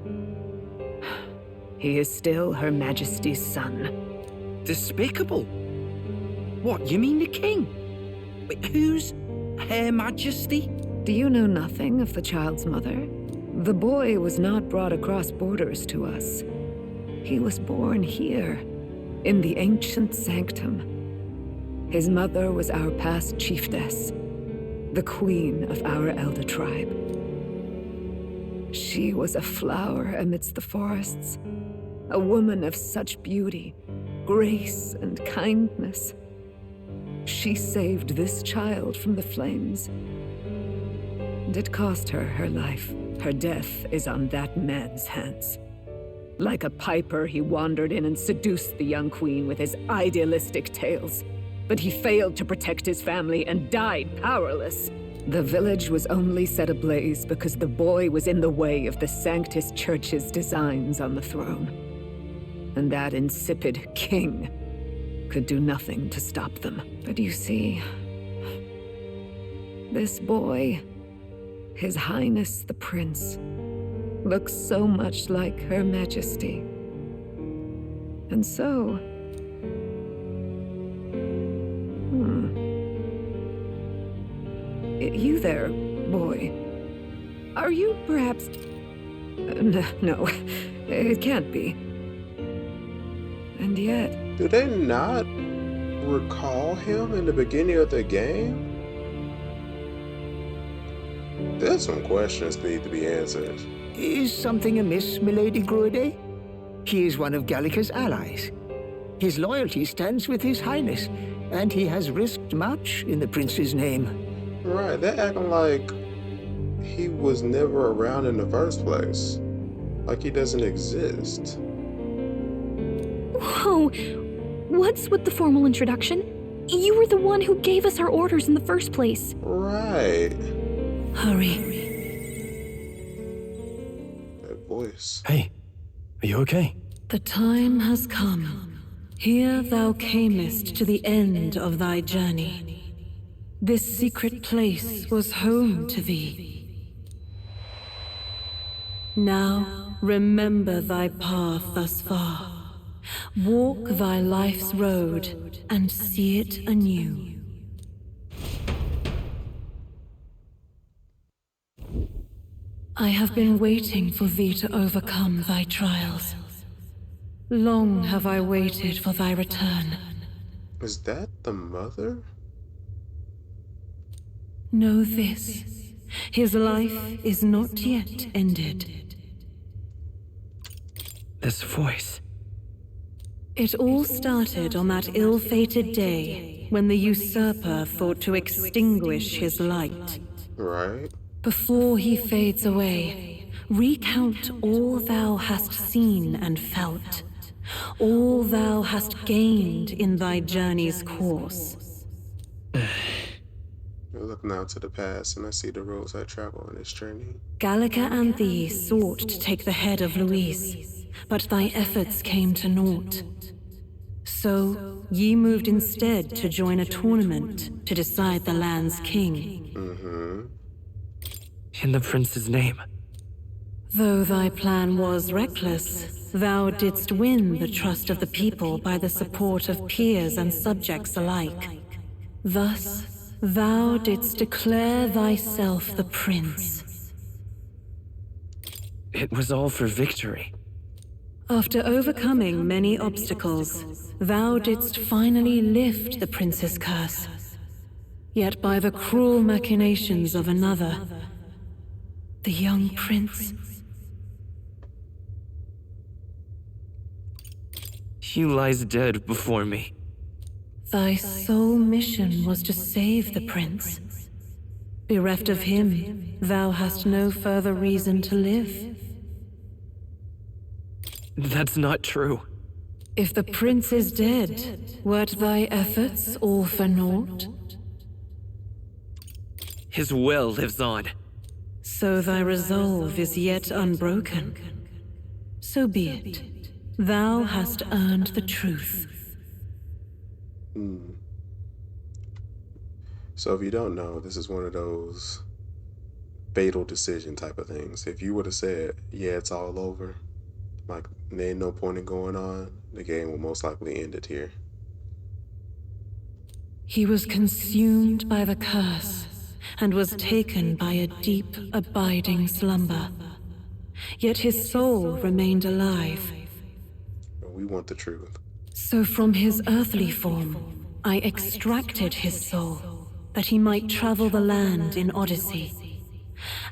He is still Her Majesty's son. Despicable? What, you mean the king? Wait, who's Her Majesty? Do you know nothing of the child's mother? The boy was not brought across borders to us. He was born here, in the ancient sanctum. His mother was our past chiefess, the queen of our elder tribe. She was a flower amidst the forests, a woman of such beauty, grace, and kindness. She saved this child from the flames, and it cost her her life. Her death is on that man's hands. Like a piper, he wandered in and seduced the young queen with his idealistic tales. But he failed to protect his family and died powerless. The village was only set ablaze because the boy was in the way of the Sanctus Church's designs on the throne. And that insipid king could do nothing to stop them. But you see, this boy, His Highness the Prince, looks so much like Her Majesty. And so... You there, boy. Are you perhaps... No, it can't be. And yet... Do they not recall him in the beginning of the game? There's some questions that need to be answered. Is something amiss, Milady Gruade? He is one of Gallica's allies. His loyalty stands with His Highness, and he has risked much in the prince's name. Right, they're acting like he was never around in the first place. Like he doesn't exist. Whoa! What's with the formal introduction? You were the one who gave us our orders in the first place. Right. Hurry. That voice. Hey, are you okay? The time has come. Here thou camest to the end of thy journey. This secret place was home to thee. Now remember thy path thus far. Walk thy life's road and see it anew. I have been waiting for thee to overcome thy trials. Long have I waited for thy return. Is that the mother? Know this, his life is not yet ended. This voice. It all started on that ill-fated day when the usurper thought to extinguish his light. Right. Before he fades away, recount all thou hast seen and felt, all thou hast gained in thy journey's course. I look now to the past and I see the roads I travel on this journey. Gallica and thee sought to take the head of Luis, but thy efforts came to naught. So, ye moved instead to join a tournament to decide the land's king. In the prince's name. Though thy plan was reckless, thou didst win the trust of the people by the support of peers and subjects alike. Thus, thou didst declare thyself the prince. It was all for victory. After overcoming many obstacles, thou didst finally lift the prince's curse. Yet by the cruel machinations of another, the young prince... He lies dead before me. Thy sole mission was to save the prince. Bereft of him, thou hast no further reason to live. That's not true. If the prince is dead, wert thy efforts all for naught? His will lives on. So thy resolve is yet unbroken. So be it. Thou hast earned the truth. So if you don't know, this is one of those fatal decision type of things. If you would have said, yeah, it's all over, like, there ain't no point in going on, the game will most likely end it here. He was consumed by the curse, and was taken by a deep, abiding slumber. Yet his soul remained alive. We want the truth. So from his earthly form, I extracted his soul, that he might travel the land in Odyssey.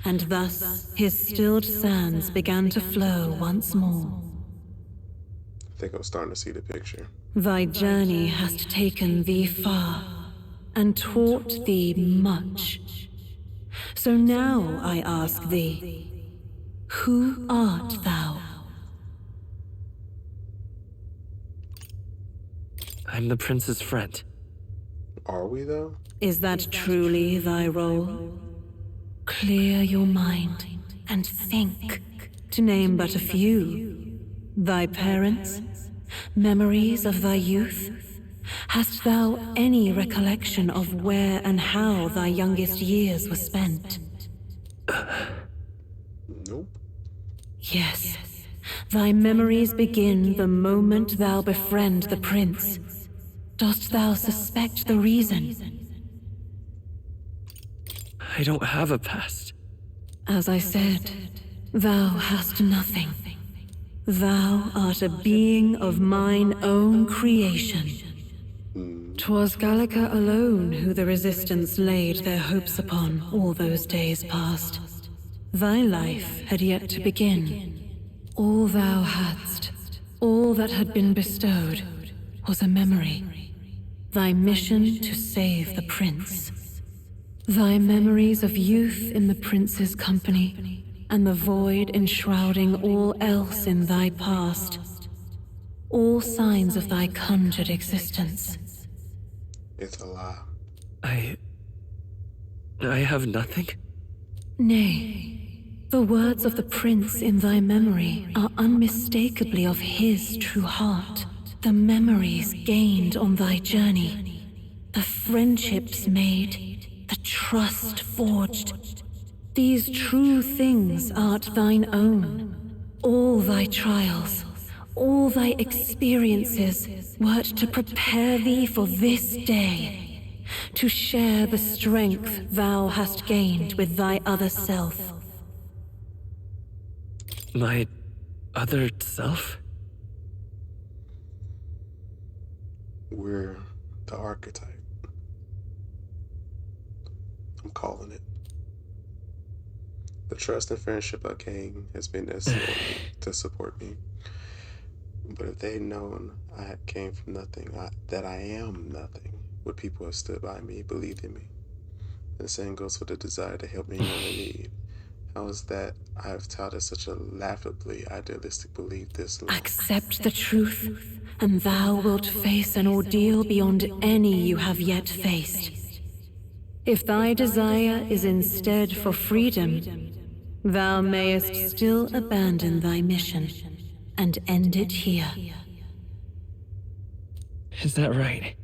And thus his stilled sands began to flow once more. I think I'm starting to see the picture. Thy journey hast taken thee far, and taught thee much. So now I ask thee, who art thou? I'm the prince's friend. Are we, though? Is that truly thy role? Clear your mind and think, to name but a few. Thy parents? Memories of thy youth? Hast thou any recollection of where and how thy youngest years were spent? Nope. Yes. Thy memories begin the moment thou befriend the prince. Dost thou suspect the reason? I don't have a past. As I said, thou hast nothing. Thou art a being of mine own creation. 'Twas Gallica alone who the Resistance laid their hopes upon all those days past. Thy life had yet to begin. All thou hadst, all that had been bestowed, was a memory. Thy mission to save the prince. Thy memories of youth in the prince's company, and the void enshrouding all else in thy past. All signs of thy conjured existence. It's a lie. I have nothing? Nay, the words of the prince in thy memory are unmistakably of his true heart. The memories gained on thy journey, the friendships made, the trust forged. These true things art thine own. All thy trials, all thy experiences wert to prepare thee for this day, to share the strength thou hast gained with thy other self. My other self? We're the archetype. I'm calling it. The trust and friendship I gained has been necessary to support me. But if they'd known I came from nothing, that I am nothing, would people have stood by me, believed in me? And the same goes for the desire to help me in my need. How is that I have touted such a laughably idealistic belief this long? Accept the truth, and thou wilt face an ordeal beyond any you have yet faced. If thy desire is instead for freedom, thou mayest still abandon thy mission and end it here. Is that right?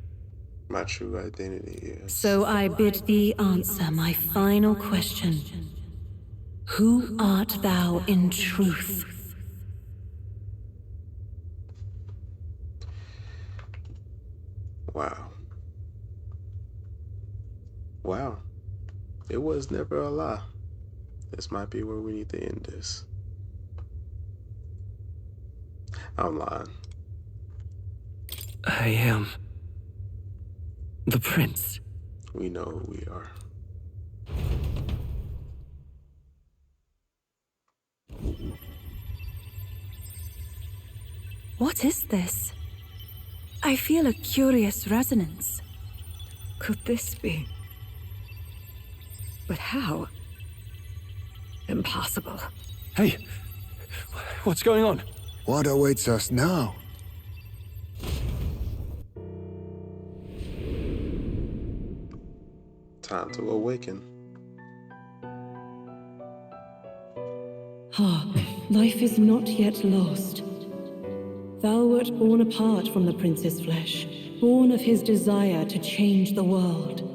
My true identity is... So I bid thee answer my final question. Who art thou in truth? Wow. Wow. It was never a lie. This might be where we need to end this. I'm lying. I am the prince. We know who we are. What is this? I feel a curious resonance. Could this be? But how? Impossible. Hey, what's going on? What awaits us now? Time to awaken. Hark, life is not yet lost. Thou wert born apart from the prince's flesh, born of his desire to change the world.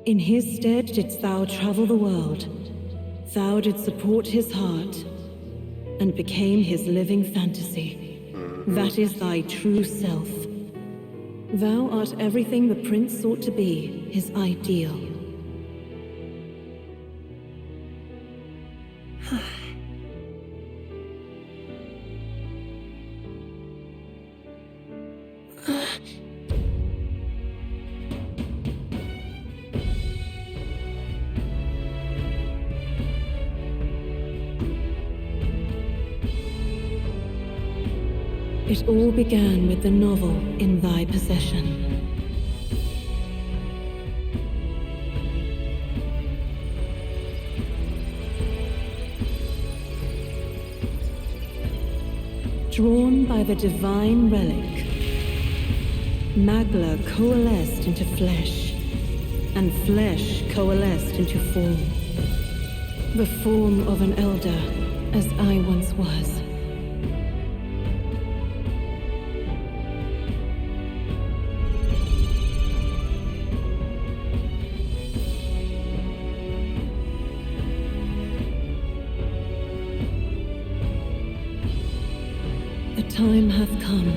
In his stead didst thou travel the world. Thou didst support his heart, and became his living fantasy. That is thy true self. Thou art everything the prince sought to be, his ideal. It all began with the novel in thy possession. Drawn by the divine relic, Magla coalesced into flesh, and flesh coalesced into form. The form of an elder, as I once was. Time hath come.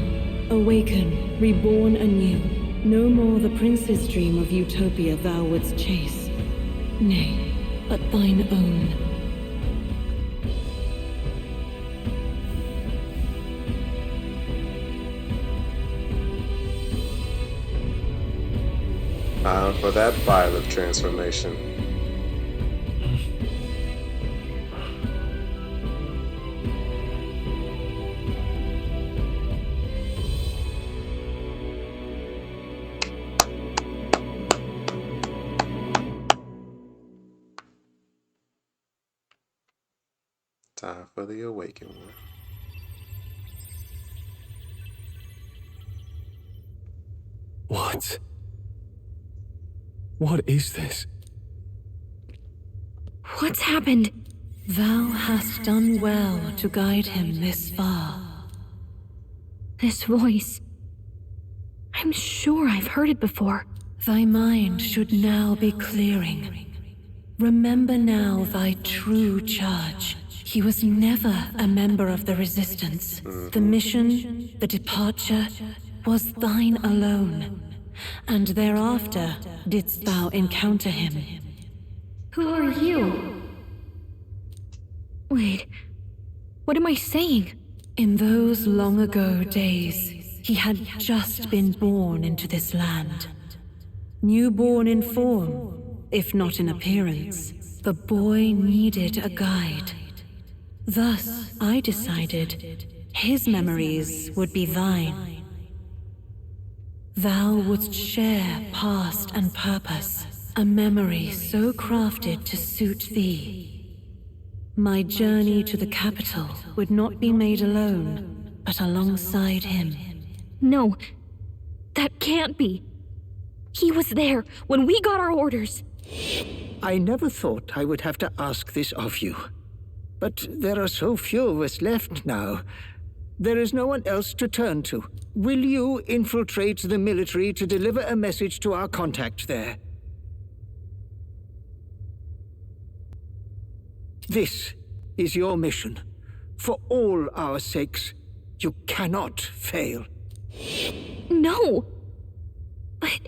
Awaken, reborn anew. No more the prince's dream of utopia thou wouldst chase. Nay, but thine own. Time for that violet transformation. Time for the awakened one. What? What is this? What's happened? Thou hast done well to guide him this far. This voice. I'm sure I've heard it before. Thy mind should now be clearing. Remember now thy true charge. He was never a member of the Resistance. The mission, the departure, was thine alone. And thereafter didst thou encounter him. Who are you? Wait, what am I saying? In those long ago days, he had just been born into this land. Newborn in form, if not in appearance, the boy needed a guide. Thus, I decided his memories would be thine. Thou wouldst share past and purpose, a memory so crafted to suit thee. My journey to the capital would not be made alone, but alongside him. No, that can't be. He was there when we got our orders. I never thought I would have to ask this of you. but there are so few of us left now. There is no one else to turn to. Will you infiltrate the military to deliver a message to our contact there? This is your mission. For all our sakes, you cannot fail. No! But...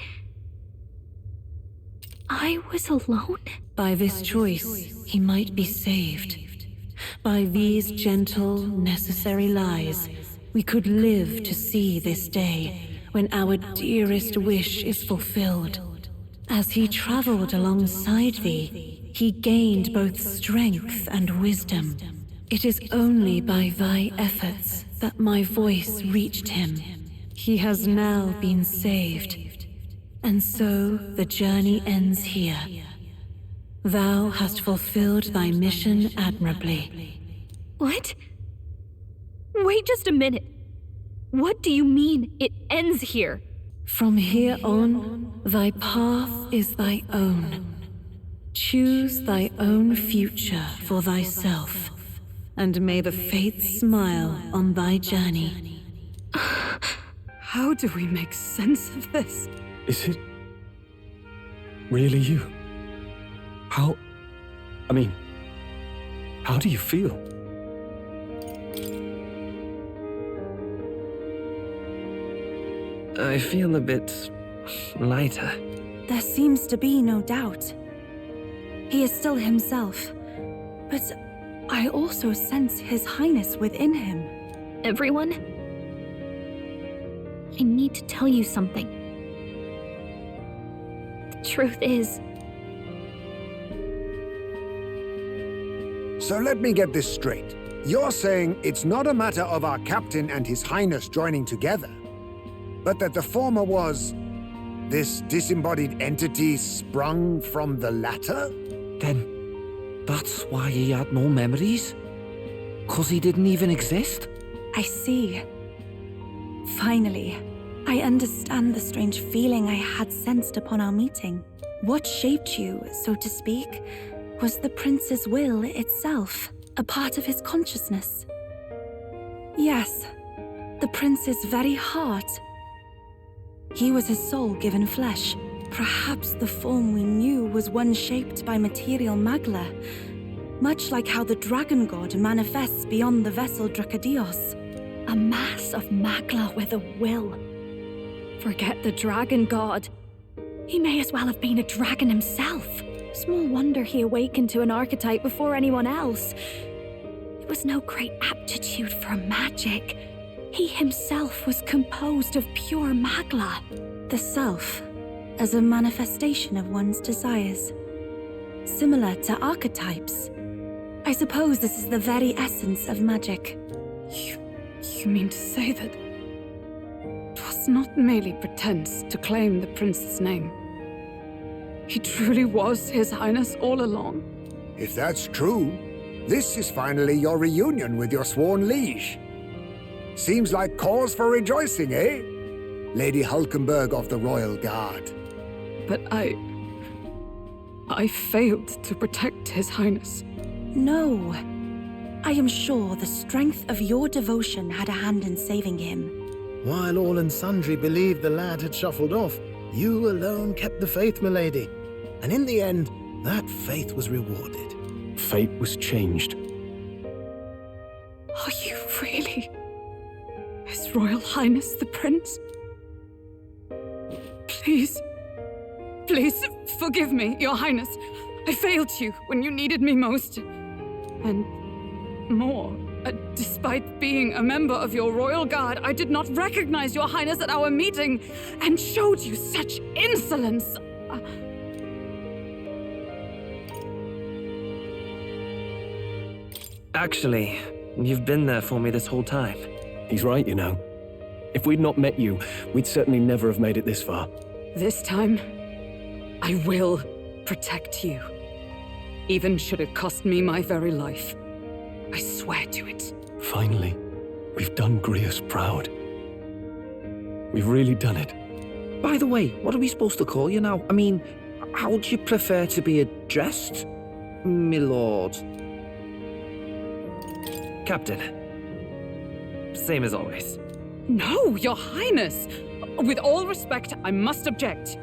I was alone? By this choice, he might be saved. By these gentle, necessary lies, we could live to see this day when our dearest wish is fulfilled. As he traveled alongside thee, he gained both strength and wisdom. It is only by thy efforts that my voice reached him. He has now been saved, and so the journey ends here. Thou hast fulfilled thy mission admirably. What? Wait just a minute. What do you mean, it ends here? From here on, thy path is thy own. Choose thy own future for thyself, and may the fates smile on thy journey. How do we make sense of this? Is it really you? How do you feel? I feel a bit lighter. There seems to be no doubt. He is still himself, but I also sense His Highness within him. Everyone? I need to tell you something. The truth is... So let me get this straight. You're saying it's not a matter of our captain and His Highness joining together, but that the former was... this disembodied entity sprung from the latter? Then, that's why he had no memories? 'Cause he didn't even exist? I see. Finally, I understand the strange feeling I had sensed upon our meeting. What shaped you, so to speak, was the prince's will itself, a part of his consciousness. Yes, the prince's very heart. He was his soul given flesh. Perhaps the form we knew was one shaped by material magla, much like how the dragon god manifests beyond the vessel Dracadios. A mass of magla with a will. Forget the dragon god. He may as well have been a dragon himself. Small wonder he awakened to an archetype before anyone else. It was no great aptitude for magic. He himself was composed of pure magla. The self, as a manifestation of one's desires. Similar to archetypes. I suppose this is the very essence of magic. You mean to say that... it was not merely pretense to claim the prince's name? He truly was His Highness all along? If that's true, this is finally your reunion with your sworn liege. Seems like cause for rejoicing, eh? Lady Hulkenberg of the Royal Guard. But I failed to protect His Highness. No. I am sure the strength of your devotion had a hand in saving him. While all and sundry believed the lad had shuffled off, you alone kept the faith, milady. And in the end, that faith was rewarded. Fate was changed. Are you really His Royal Highness the Prince? Please forgive me, Your Highness. I failed you when you needed me most. And more, despite being a member of your Royal Guard, I did not recognize Your Highness at our meeting and showed you such insolence. Actually, you've been there for me this whole time. He's right, you know. If we'd not met you, we'd certainly never have made it this far. This time, I will protect you. Even should it cost me my very life. I swear to it. Finally, we've done Grius proud. We've really done it. By the way, what are we supposed to call you now? I mean, how would you prefer to be addressed, my lord? Captain. Same as always. No, Your Highness! With all respect, I must object.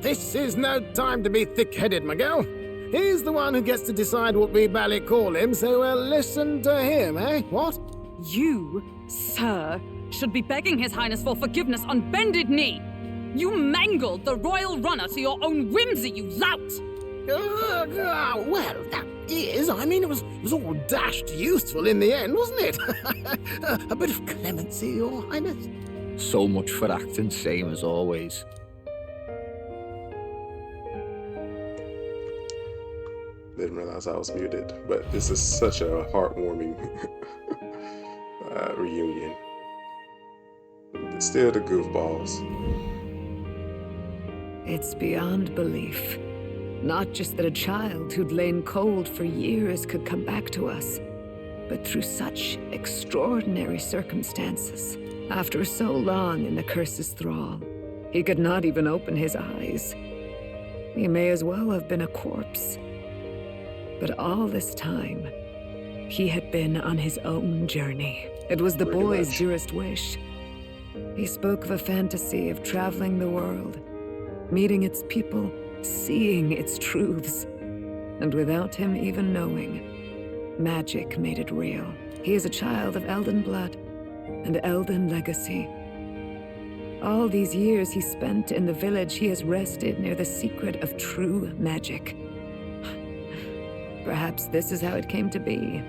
This is no time to be thick-headed, my girl. He's the one who gets to decide what we bally call him, so listen to him, eh? What? You, sir, should be begging His Highness for forgiveness on bended knee. You mangled the royal runner to your own whimsy, you lout! Well, that is. I mean, it was all dashed useful in the end, wasn't it? A bit of clemency, Your Highness. So much for acting same as always. Didn't realize I was muted, but this is such a heartwarming reunion. Still the goofballs. It's beyond belief. Not just that a child who'd lain cold for years could come back to us, but through such extraordinary circumstances. After so long in the curse's thrall, he could not even open his eyes. He may as well have been a corpse. But all this time, he had been on his own journey. It was the boy's dearest wish. He spoke of a fantasy of traveling the world, meeting its people, seeing its truths. And without him even knowing, magic made it real. He is a child of Elden blood and Elden legacy. All these years he spent in the village, he has rested near the secret of true magic. Perhaps this is how it came to be.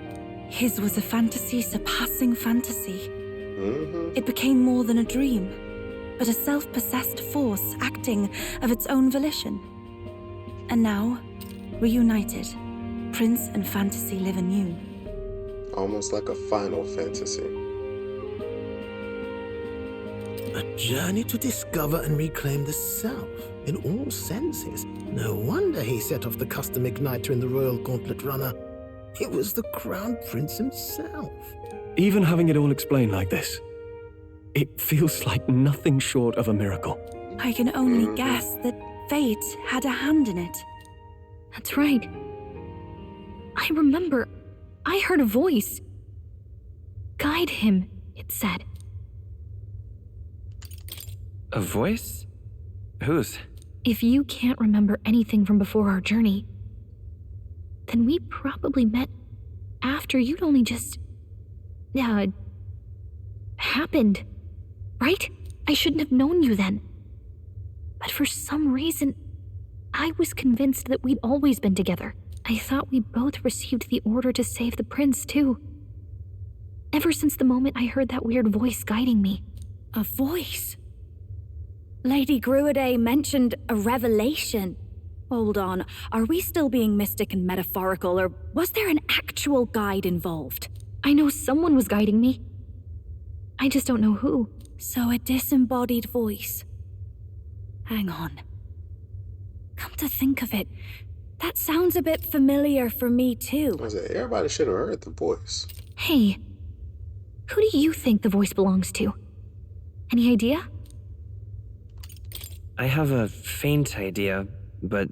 His was a fantasy surpassing fantasy. It became more than a dream, but a self-possessed force acting of its own volition. And now, reunited, Prince and fantasy live anew. Almost like a Final Fantasy. A journey to discover and reclaim the self, in all senses. No wonder he set off the custom igniter in the Royal Gauntlet Runner. It was the Crown Prince himself. Even having it all explained like this, it feels like nothing short of a miracle. I can only guess that fate had a hand in it. That's right. I remember, I heard a voice. Guide him, it said. A voice? Whose? If you can't remember anything from before our journey, then we probably met after you'd only just... happened, right? I shouldn't have known you then. But for some reason, I was convinced that we'd always been together. I thought we both received the order to save the prince, too. Ever since the moment I heard that weird voice guiding me. A voice? Lady Gruiday mentioned a revelation. Hold on, are we still being mystic and metaphorical, or was there an actual guide involved? I know someone was guiding me. I just don't know who. So a disembodied voice. Hang on. Come to think of it, that sounds a bit familiar for me too. I said, everybody should have heard the voice. Hey, who do you think the voice belongs to? Any idea? I have a faint idea, but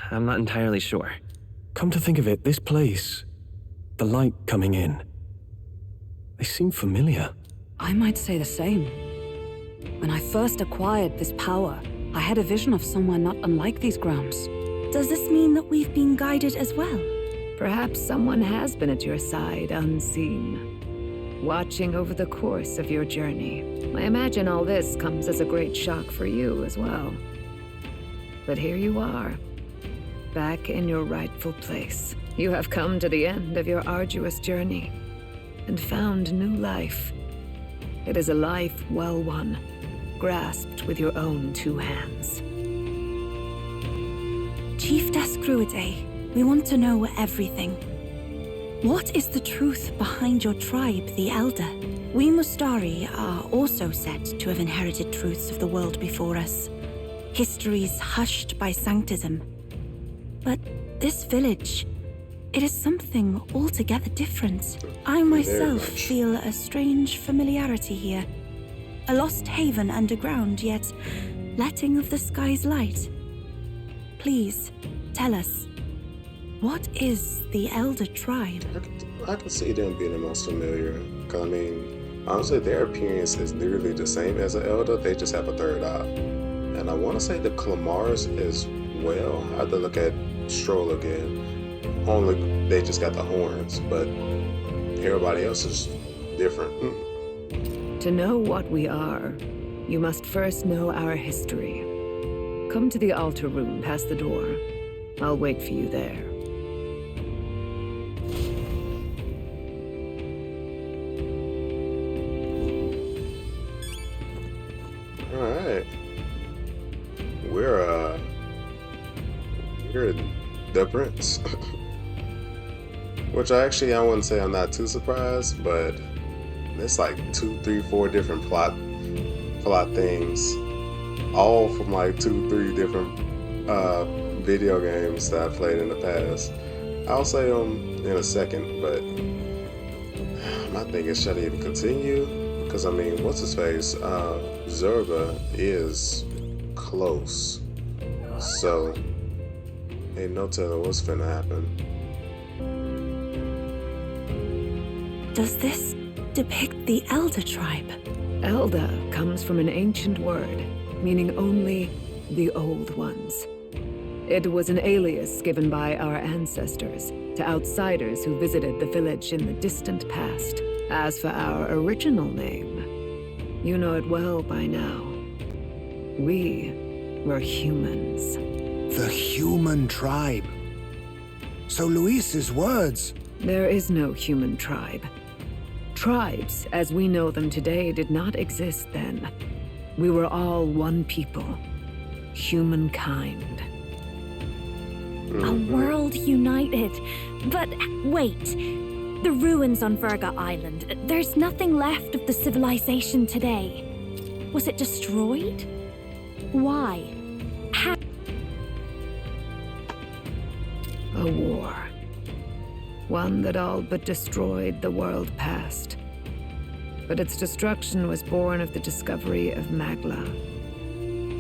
I'm not entirely sure. Come to think of it, this place, the light coming in, they seem familiar. I might say the same. When I first acquired this power, I had a vision of somewhere not unlike these grounds. Does this mean that we've been guided as well? Perhaps someone has been at your side unseen, watching over the course of your journey. I imagine all this comes as a great shock for you as well. But here you are, back in your rightful place. You have come to the end of your arduous journey and found new life. It is a life well won, grasped with your own two hands. Chiefess Gruiday, we want to know everything. What is the truth behind your tribe, the Elder? We Mustari are also said to have inherited truths of the world before us. Histories hushed by sanctism. But this village, it is something altogether different. I myself feel a strange familiarity here. A lost haven underground, yet letting of the sky's light. Please, tell us. What is the Elder Tribe? I can see them being the most familiar. Because, I mean, honestly, their appearance is literally the same as an Elder. They just have a third eye. And I want to say the Clamars as well. I have to look at Stroll again. Only they just got the horns, but everybody else is different. To know what we are, you must first know our history. Come to the altar room past the door. I'll wait for you there. Alright. We're the prince. Which I wouldn't say I'm not too surprised, but it's like 2, 3, 4 different plot things, all from like 2, 3 different video games that I played in the past. I'll say them in a second, but my thing is, should I even continue? Because I mean, what's his face? Zerga is close, so ain't no telling what's finna happen. Does this depict the Elder Tribe? Elder comes from an ancient word, meaning only the old ones. It was an alias given by our ancestors to outsiders who visited the village in the distant past. As for our original name, you know it well by now. We were humans. The human tribe. So Luis's words... There is no human tribe. Tribes, as we know them today, did not exist then. We were all one people. Humankind. A world united. But wait. The ruins on Virga Island. There's nothing left of the civilization today. Was it destroyed? Why? How? A war. One that all but destroyed the world past. But its destruction was born of the discovery of Magla.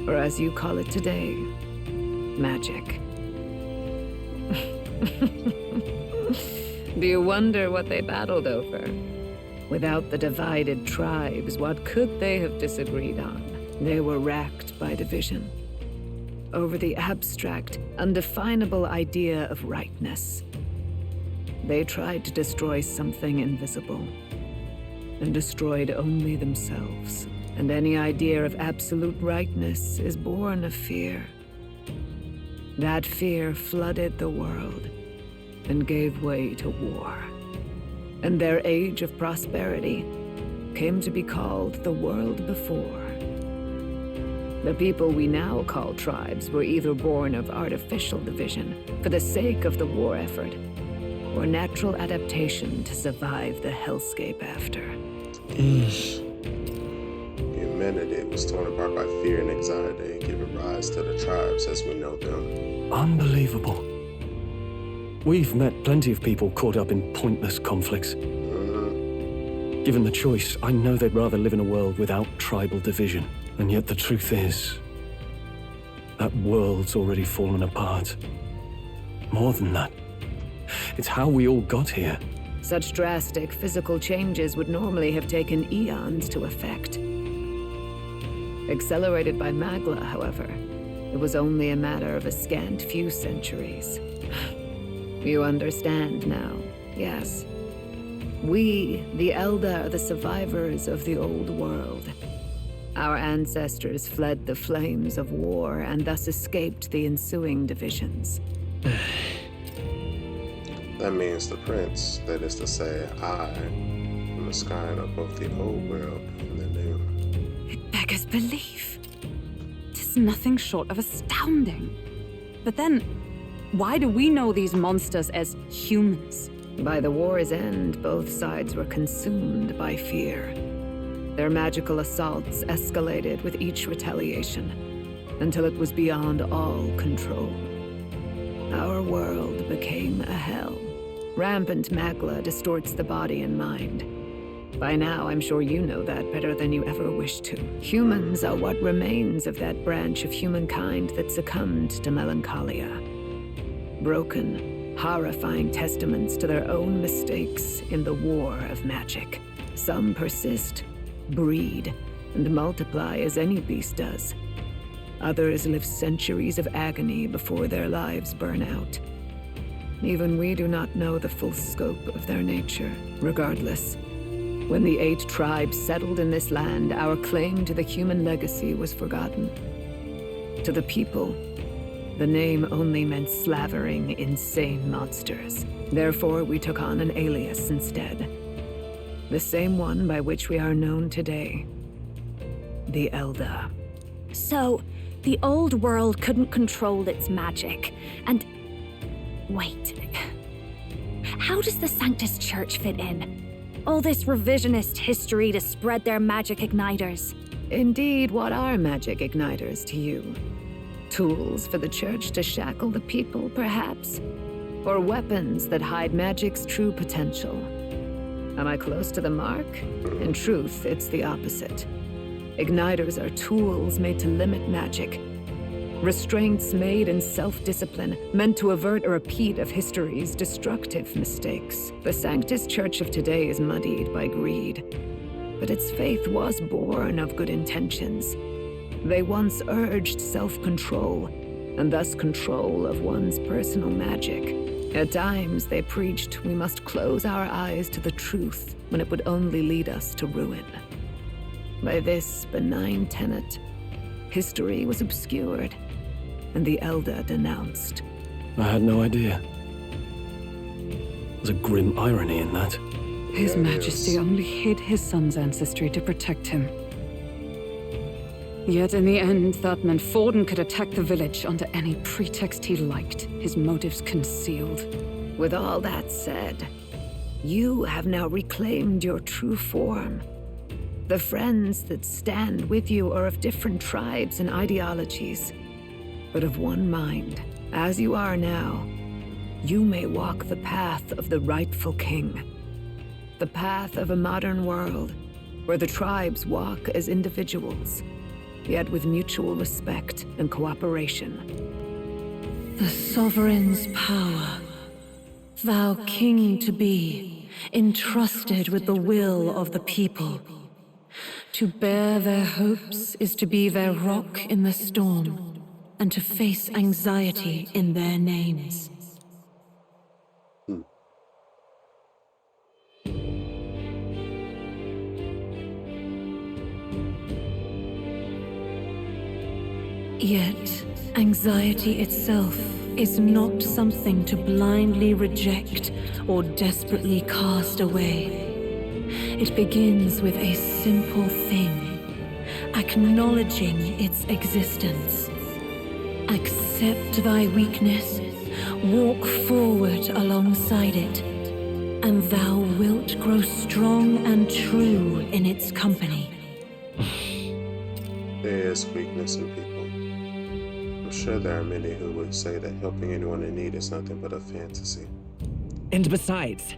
Or as you call it today, magic. Do you wonder what they battled over? Without the divided tribes, what could they have disagreed on? They were racked by division. Over the abstract, undefinable idea of rightness. They tried to destroy something invisible, and destroyed only themselves. And any idea of absolute rightness is born of fear. That fear flooded the world, and gave way to war. And their age of prosperity came to be called the world before. The people we now call tribes were either born of artificial division for the sake of the war effort, or natural adaptation to survive the hellscape after. Humanity was torn apart by fear and anxiety, giving rise to the tribes as we know them. Unbelievable. We've met plenty of people caught up in pointless conflicts. Given the choice, I know they'd rather live in a world without tribal division. And yet the truth is, that world's already fallen apart. More than that, it's how we all got here. Such drastic physical changes would normally have taken eons to effect. Accelerated by Magla, however, it was only a matter of a scant few centuries. You understand now, yes? We, the Elder, are the survivors of the old world. Our ancestors fled the flames of war and thus escaped the ensuing divisions. That means the prince, that is to say, I am the sky of both the old world and the new. It beggars belief. Tis nothing short of astounding. But then, why do we know these monsters as humans? By the war's end, both sides were consumed by fear. Their magical assaults escalated with each retaliation, until it was beyond all control. Our world became a hell. Rampant Magla distorts the body and mind. By now, I'm sure you know that better than you ever wished to. Humans are what remains of that branch of humankind that succumbed to melancholia. Broken, horrifying testaments to their own mistakes in the war of magic. Some persist, breed, and multiply as any beast does. Others live centuries of agony before their lives burn out. Even we do not know the full scope of their nature. Regardless, when the 8 tribes settled in this land, our claim to the human legacy was forgotten. To the people, the name only meant slavering, insane monsters. Therefore, we took on an alias instead. The same one by which we are known today. The Elder. So, the old world couldn't control its magic, and... Wait. How does the Sanctus Church fit in? All this revisionist history to spread their magic igniters. Indeed, what are magic igniters to you? Tools for the Church to shackle the people, perhaps? Or weapons that hide magic's true potential? Am I close to the mark? In truth, it's the opposite. Igniters are tools made to limit magic. Restraints made in self-discipline, meant to avert a repeat of history's destructive mistakes. The Sanctus Church of today is muddied by greed, but its faith was born of good intentions. They once urged self-control, and thus control of one's personal magic. At times, they preached we must close our eyes to the truth when it would only lead us to ruin. By this benign tenet, history was obscured, and the Elder denounced. I had no idea. There's a grim irony in that. His Majesty only hid his son's ancestry to protect him. Yet in the end, that meant Forden could attack the village under any pretext he liked, his motives concealed. With all that said, you have now reclaimed your true form. The friends that stand with you are of different tribes and ideologies, but of one mind. As you are now, you may walk the path of the rightful king. The path of a modern world, where the tribes walk as individuals, yet with mutual respect and cooperation. The sovereign's power, thou king to be, entrusted with the will of the people. To bear their hopes is to be their rock in the storm, and to face anxiety in their names. Yet, anxiety itself is not something to blindly reject or desperately cast away. It begins with a simple thing, acknowledging its existence. Accept thy weakness, walk forward alongside it, and thou wilt grow strong and true in its company. There is weakness in people. I'm sure there are many who would say that helping anyone in need is nothing but a fantasy. And besides...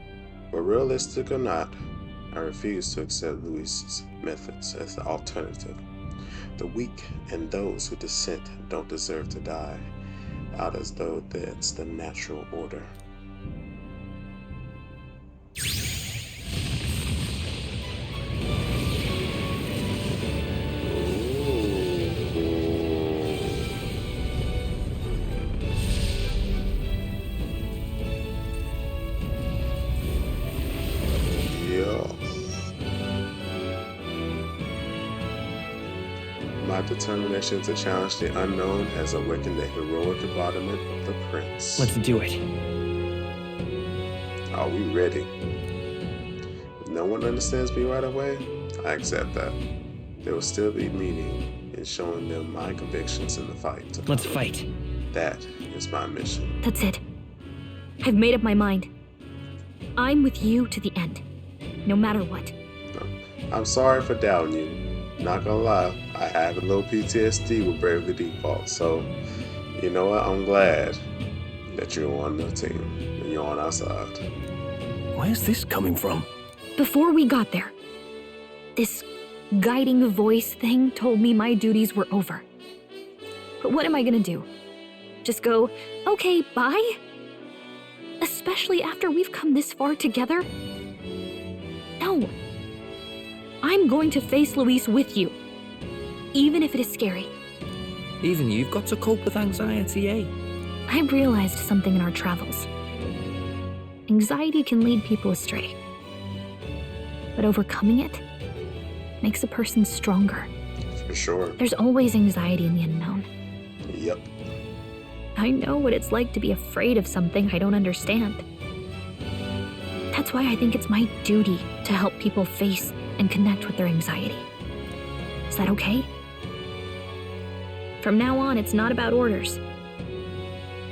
But realistic or not, I refuse to accept Luis's methods as the alternative. The weak and those who dissent don't deserve to die out as though that's the natural order. My determination to challenge the unknown has awakened the heroic embodiment of the prince. Let's do it. Are we ready? If no one understands me right away, I accept that. There will still be meaning in showing them my convictions in the fight. Let's fight. That is my mission. That's it. I've made up my mind. I'm with you to the end, no matter what. I'm sorry for doubting you. Not gonna lie, I have a little PTSD with Bravely Default, so you know what? I'm glad that you're on the team and you're on our side. Where's this coming from? Before we got there, this guiding voice thing told me my duties were over. But what am I gonna do? Just go, okay, bye? Especially after we've come this far together? No. I'm going to face Luis with you. Even if it is scary. Even you've got to cope with anxiety, eh? I realized something in our travels. Anxiety can lead people astray. But overcoming it makes a person stronger. For sure. There's always anxiety in the unknown. Yep. I know what it's like to be afraid of something I don't understand. That's why I think it's my duty to help people face and connect with their anxiety. Is that okay? From now on, it's not about orders.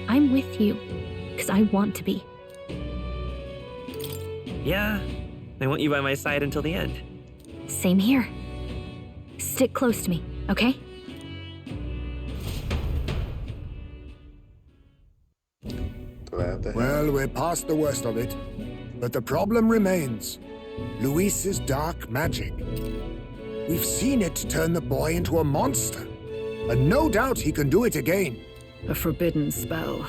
I'm with you, because I want to be. Yeah, I want you by my side until the end. Same here. Stick close to me, okay? Well, we're past the worst of it. But the problem remains. Luis's dark magic. We've seen it turn the boy into a monster. And no doubt he can do it again. A forbidden spell,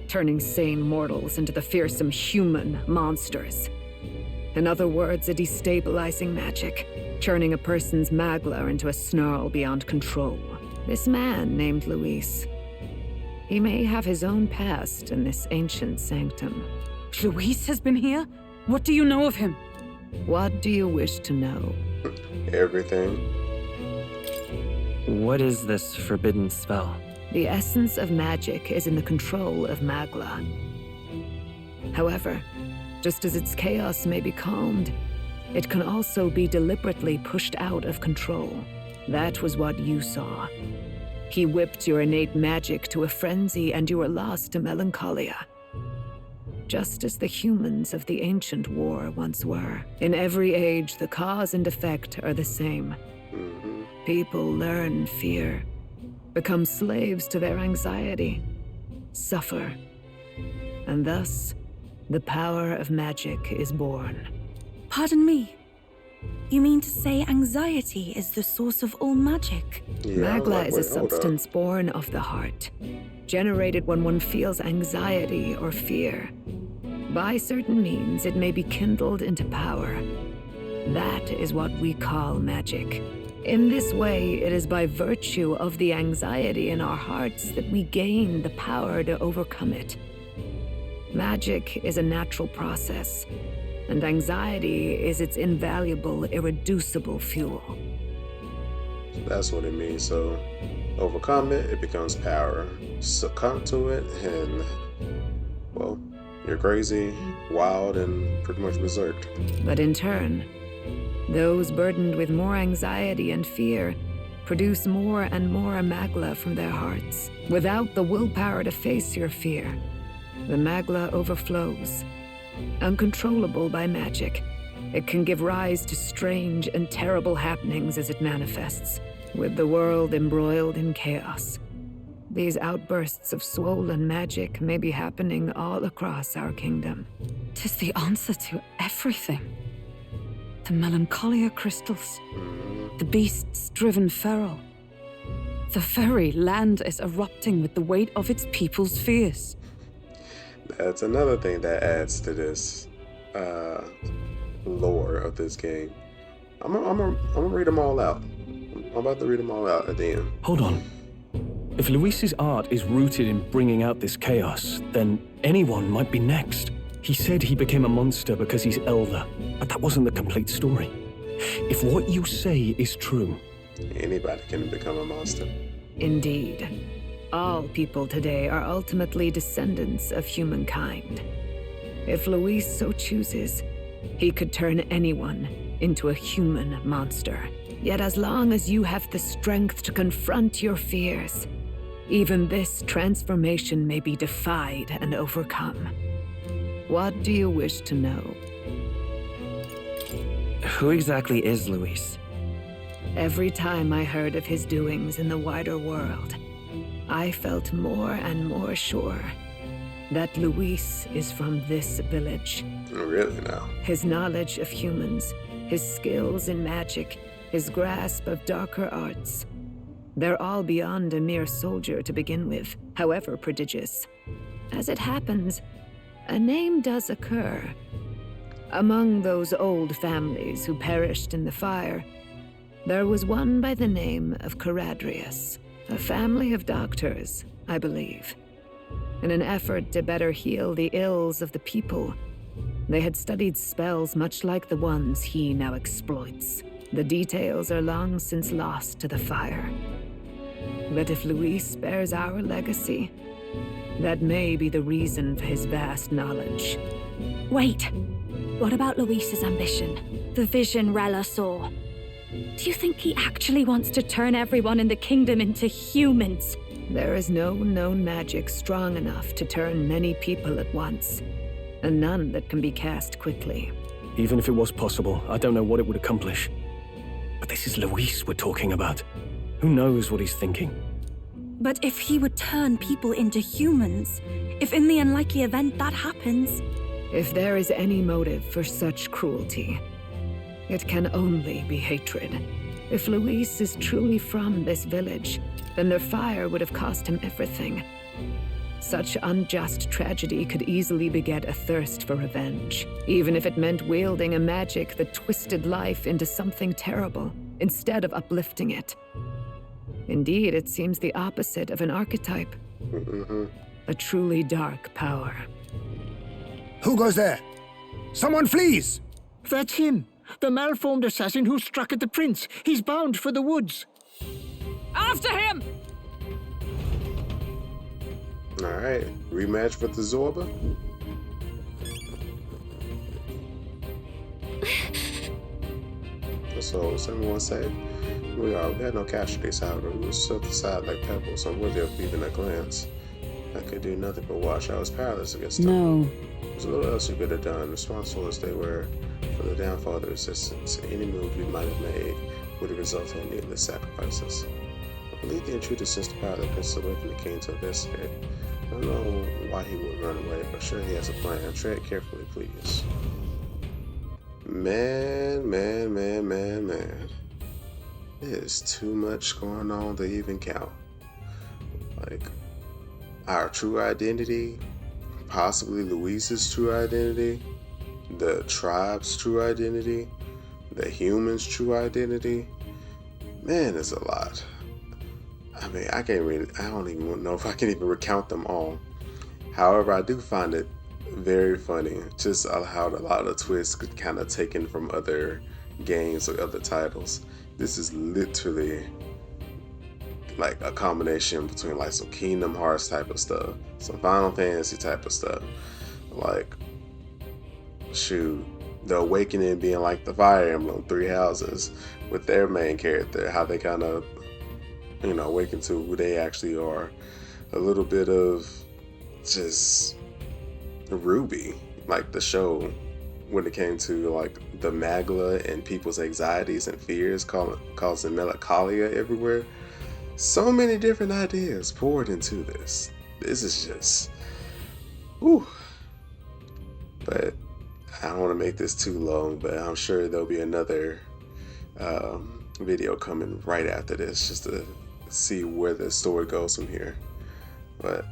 turning sane mortals into the fearsome human monsters. In other words, a destabilizing magic, turning a person's magla into a snarl beyond control. This man named Luis. He may have his own past in this ancient sanctum. Luis has been here? What do you know of him? What do you wish to know? Everything. What is this forbidden spell? The essence of magic is in the control of magla. However, just as its chaos may be calmed, it can also be deliberately pushed out of control. That was what you saw. He whipped your innate magic to a frenzy and you were lost to melancholia. Just as the humans of the ancient war once were. In every age, the cause and effect are the same. People learn fear, become slaves to their anxiety, suffer, and thus, the power of magic is born. Pardon me. You mean to say anxiety is the source of all magic? Magla is a substance born of the heart, generated when one feels anxiety or fear. By certain means, it may be kindled into power. That is what we call magic. In this way, it is by virtue of the anxiety in our hearts that we gain the power to overcome it. Magic is a natural process, and anxiety is its invaluable, irreducible fuel. That's what it means. So, overcome it, it becomes power. Succumb to it, and, well, you're crazy, wild, and pretty much berserk. But in turn, those burdened with more anxiety and fear produce more and more magla from their hearts. Without the willpower to face your fear, the magla overflows. Uncontrollable by magic, it can give rise to strange and terrible happenings as it manifests, with the world embroiled in chaos. These outbursts of swollen magic may be happening all across our kingdom. 'Tis the answer to everything. The melancholia crystals, the beasts driven feral. The very land is erupting with the weight of its people's fears. That's another thing that adds to this lore of this game. I'm gonna read them all out. I'm about to read them all out at the end. Hold on. If Luis's art is rooted in bringing out this chaos, then anyone might be next. He said he became a monster because he's elder, but that wasn't the complete story. If what you say is true... Anybody can become a monster. Indeed. All people today are ultimately descendants of humankind. If Luis so chooses, he could turn anyone into a human monster. Yet as long as you have the strength to confront your fears, even this transformation may be defied and overcome. What do you wish to know? Who exactly is Luis? Every time I heard of his doings in the wider world, I felt more and more sure that Luis is from this village. Really now? His knowledge of humans, his skills in magic, his grasp of darker arts. They're all beyond a mere soldier to begin with, however prodigious. As it happens, a name does occur. Among those old families who perished in the fire, there was one by the name of Caradrius, a family of doctors, I believe. In an effort to better heal the ills of the people, they had studied spells much like the ones he now exploits. The details are long since lost to the fire. But if Luis bears our legacy, that may be the reason for his vast knowledge. Wait, what about Luis's ambition? The vision Rella saw? Do you think he actually wants to turn everyone in the kingdom into humans? There is no known magic strong enough to turn many people at once, and none that can be cast quickly. Even if it was possible, I don't know what it would accomplish. But this is Luis we're talking about. Who knows what he's thinking? But if he would turn people into humans, if in the unlikely event that happens... If there is any motive for such cruelty, it can only be hatred. If Luis is truly from this village, then their fire would have cost him everything. Such unjust tragedy could easily beget a thirst for revenge, even if it meant wielding a magic that twisted life into something terrible, instead of uplifting it. Indeed, it seems the opposite of an archetype. A truly dark power. Who goes there? Someone flees! That's him! The malformed assassin who struck at the prince. He's bound for the woods. After him! Alright, rematch with the Zorba. So, what's everyone say? We had no casualties, however. We were swept aside like pebbles, unworthy of even a glance. I could do nothing but watch. I was powerless against them. No. There's a little else you could have done. Responsible as they were for the downfall of the resistance, any move we might have made would have resulted in needless sacrifices. I believe the intruder sensed the power that princes away from the king to investigate. I don't know why he would run away, but sure he has a plan. Tread carefully, please. Man. There's too much going on to even count. Like, our true identity, possibly Luis's true identity, the tribe's true identity, the human's true identity. Man, it's a lot. I mean, I don't even know if I can even recount them all. However, I do find it very funny, just how a lot of twists could kind of taken from other games or other titles. This is literally like a combination between like some Kingdom Hearts type of stuff, some Final Fantasy type of stuff. Like, shoot, the Awakening being like the Fire Emblem Three Houses with their main character, how they kind of, awaken to who they actually are. A little bit of just Ruby, like the show, when it came to like the Magla and people's anxieties and fears causing melancholia everywhere. So many different ideas poured into this. This is just, whew. But I don't want to make this too long, but I'm sure there'll be another video coming right after this just to see where the story goes from here. But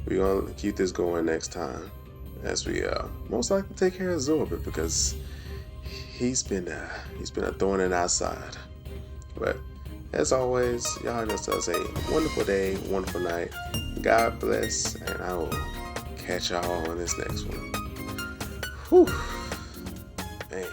we're gonna keep this going next time as we most likely take care of Zorba, because he's been a thorn in our side. But as always, y'all just have a wonderful day, wonderful night. God bless, and I will catch y'all on this next one. Whew. Man.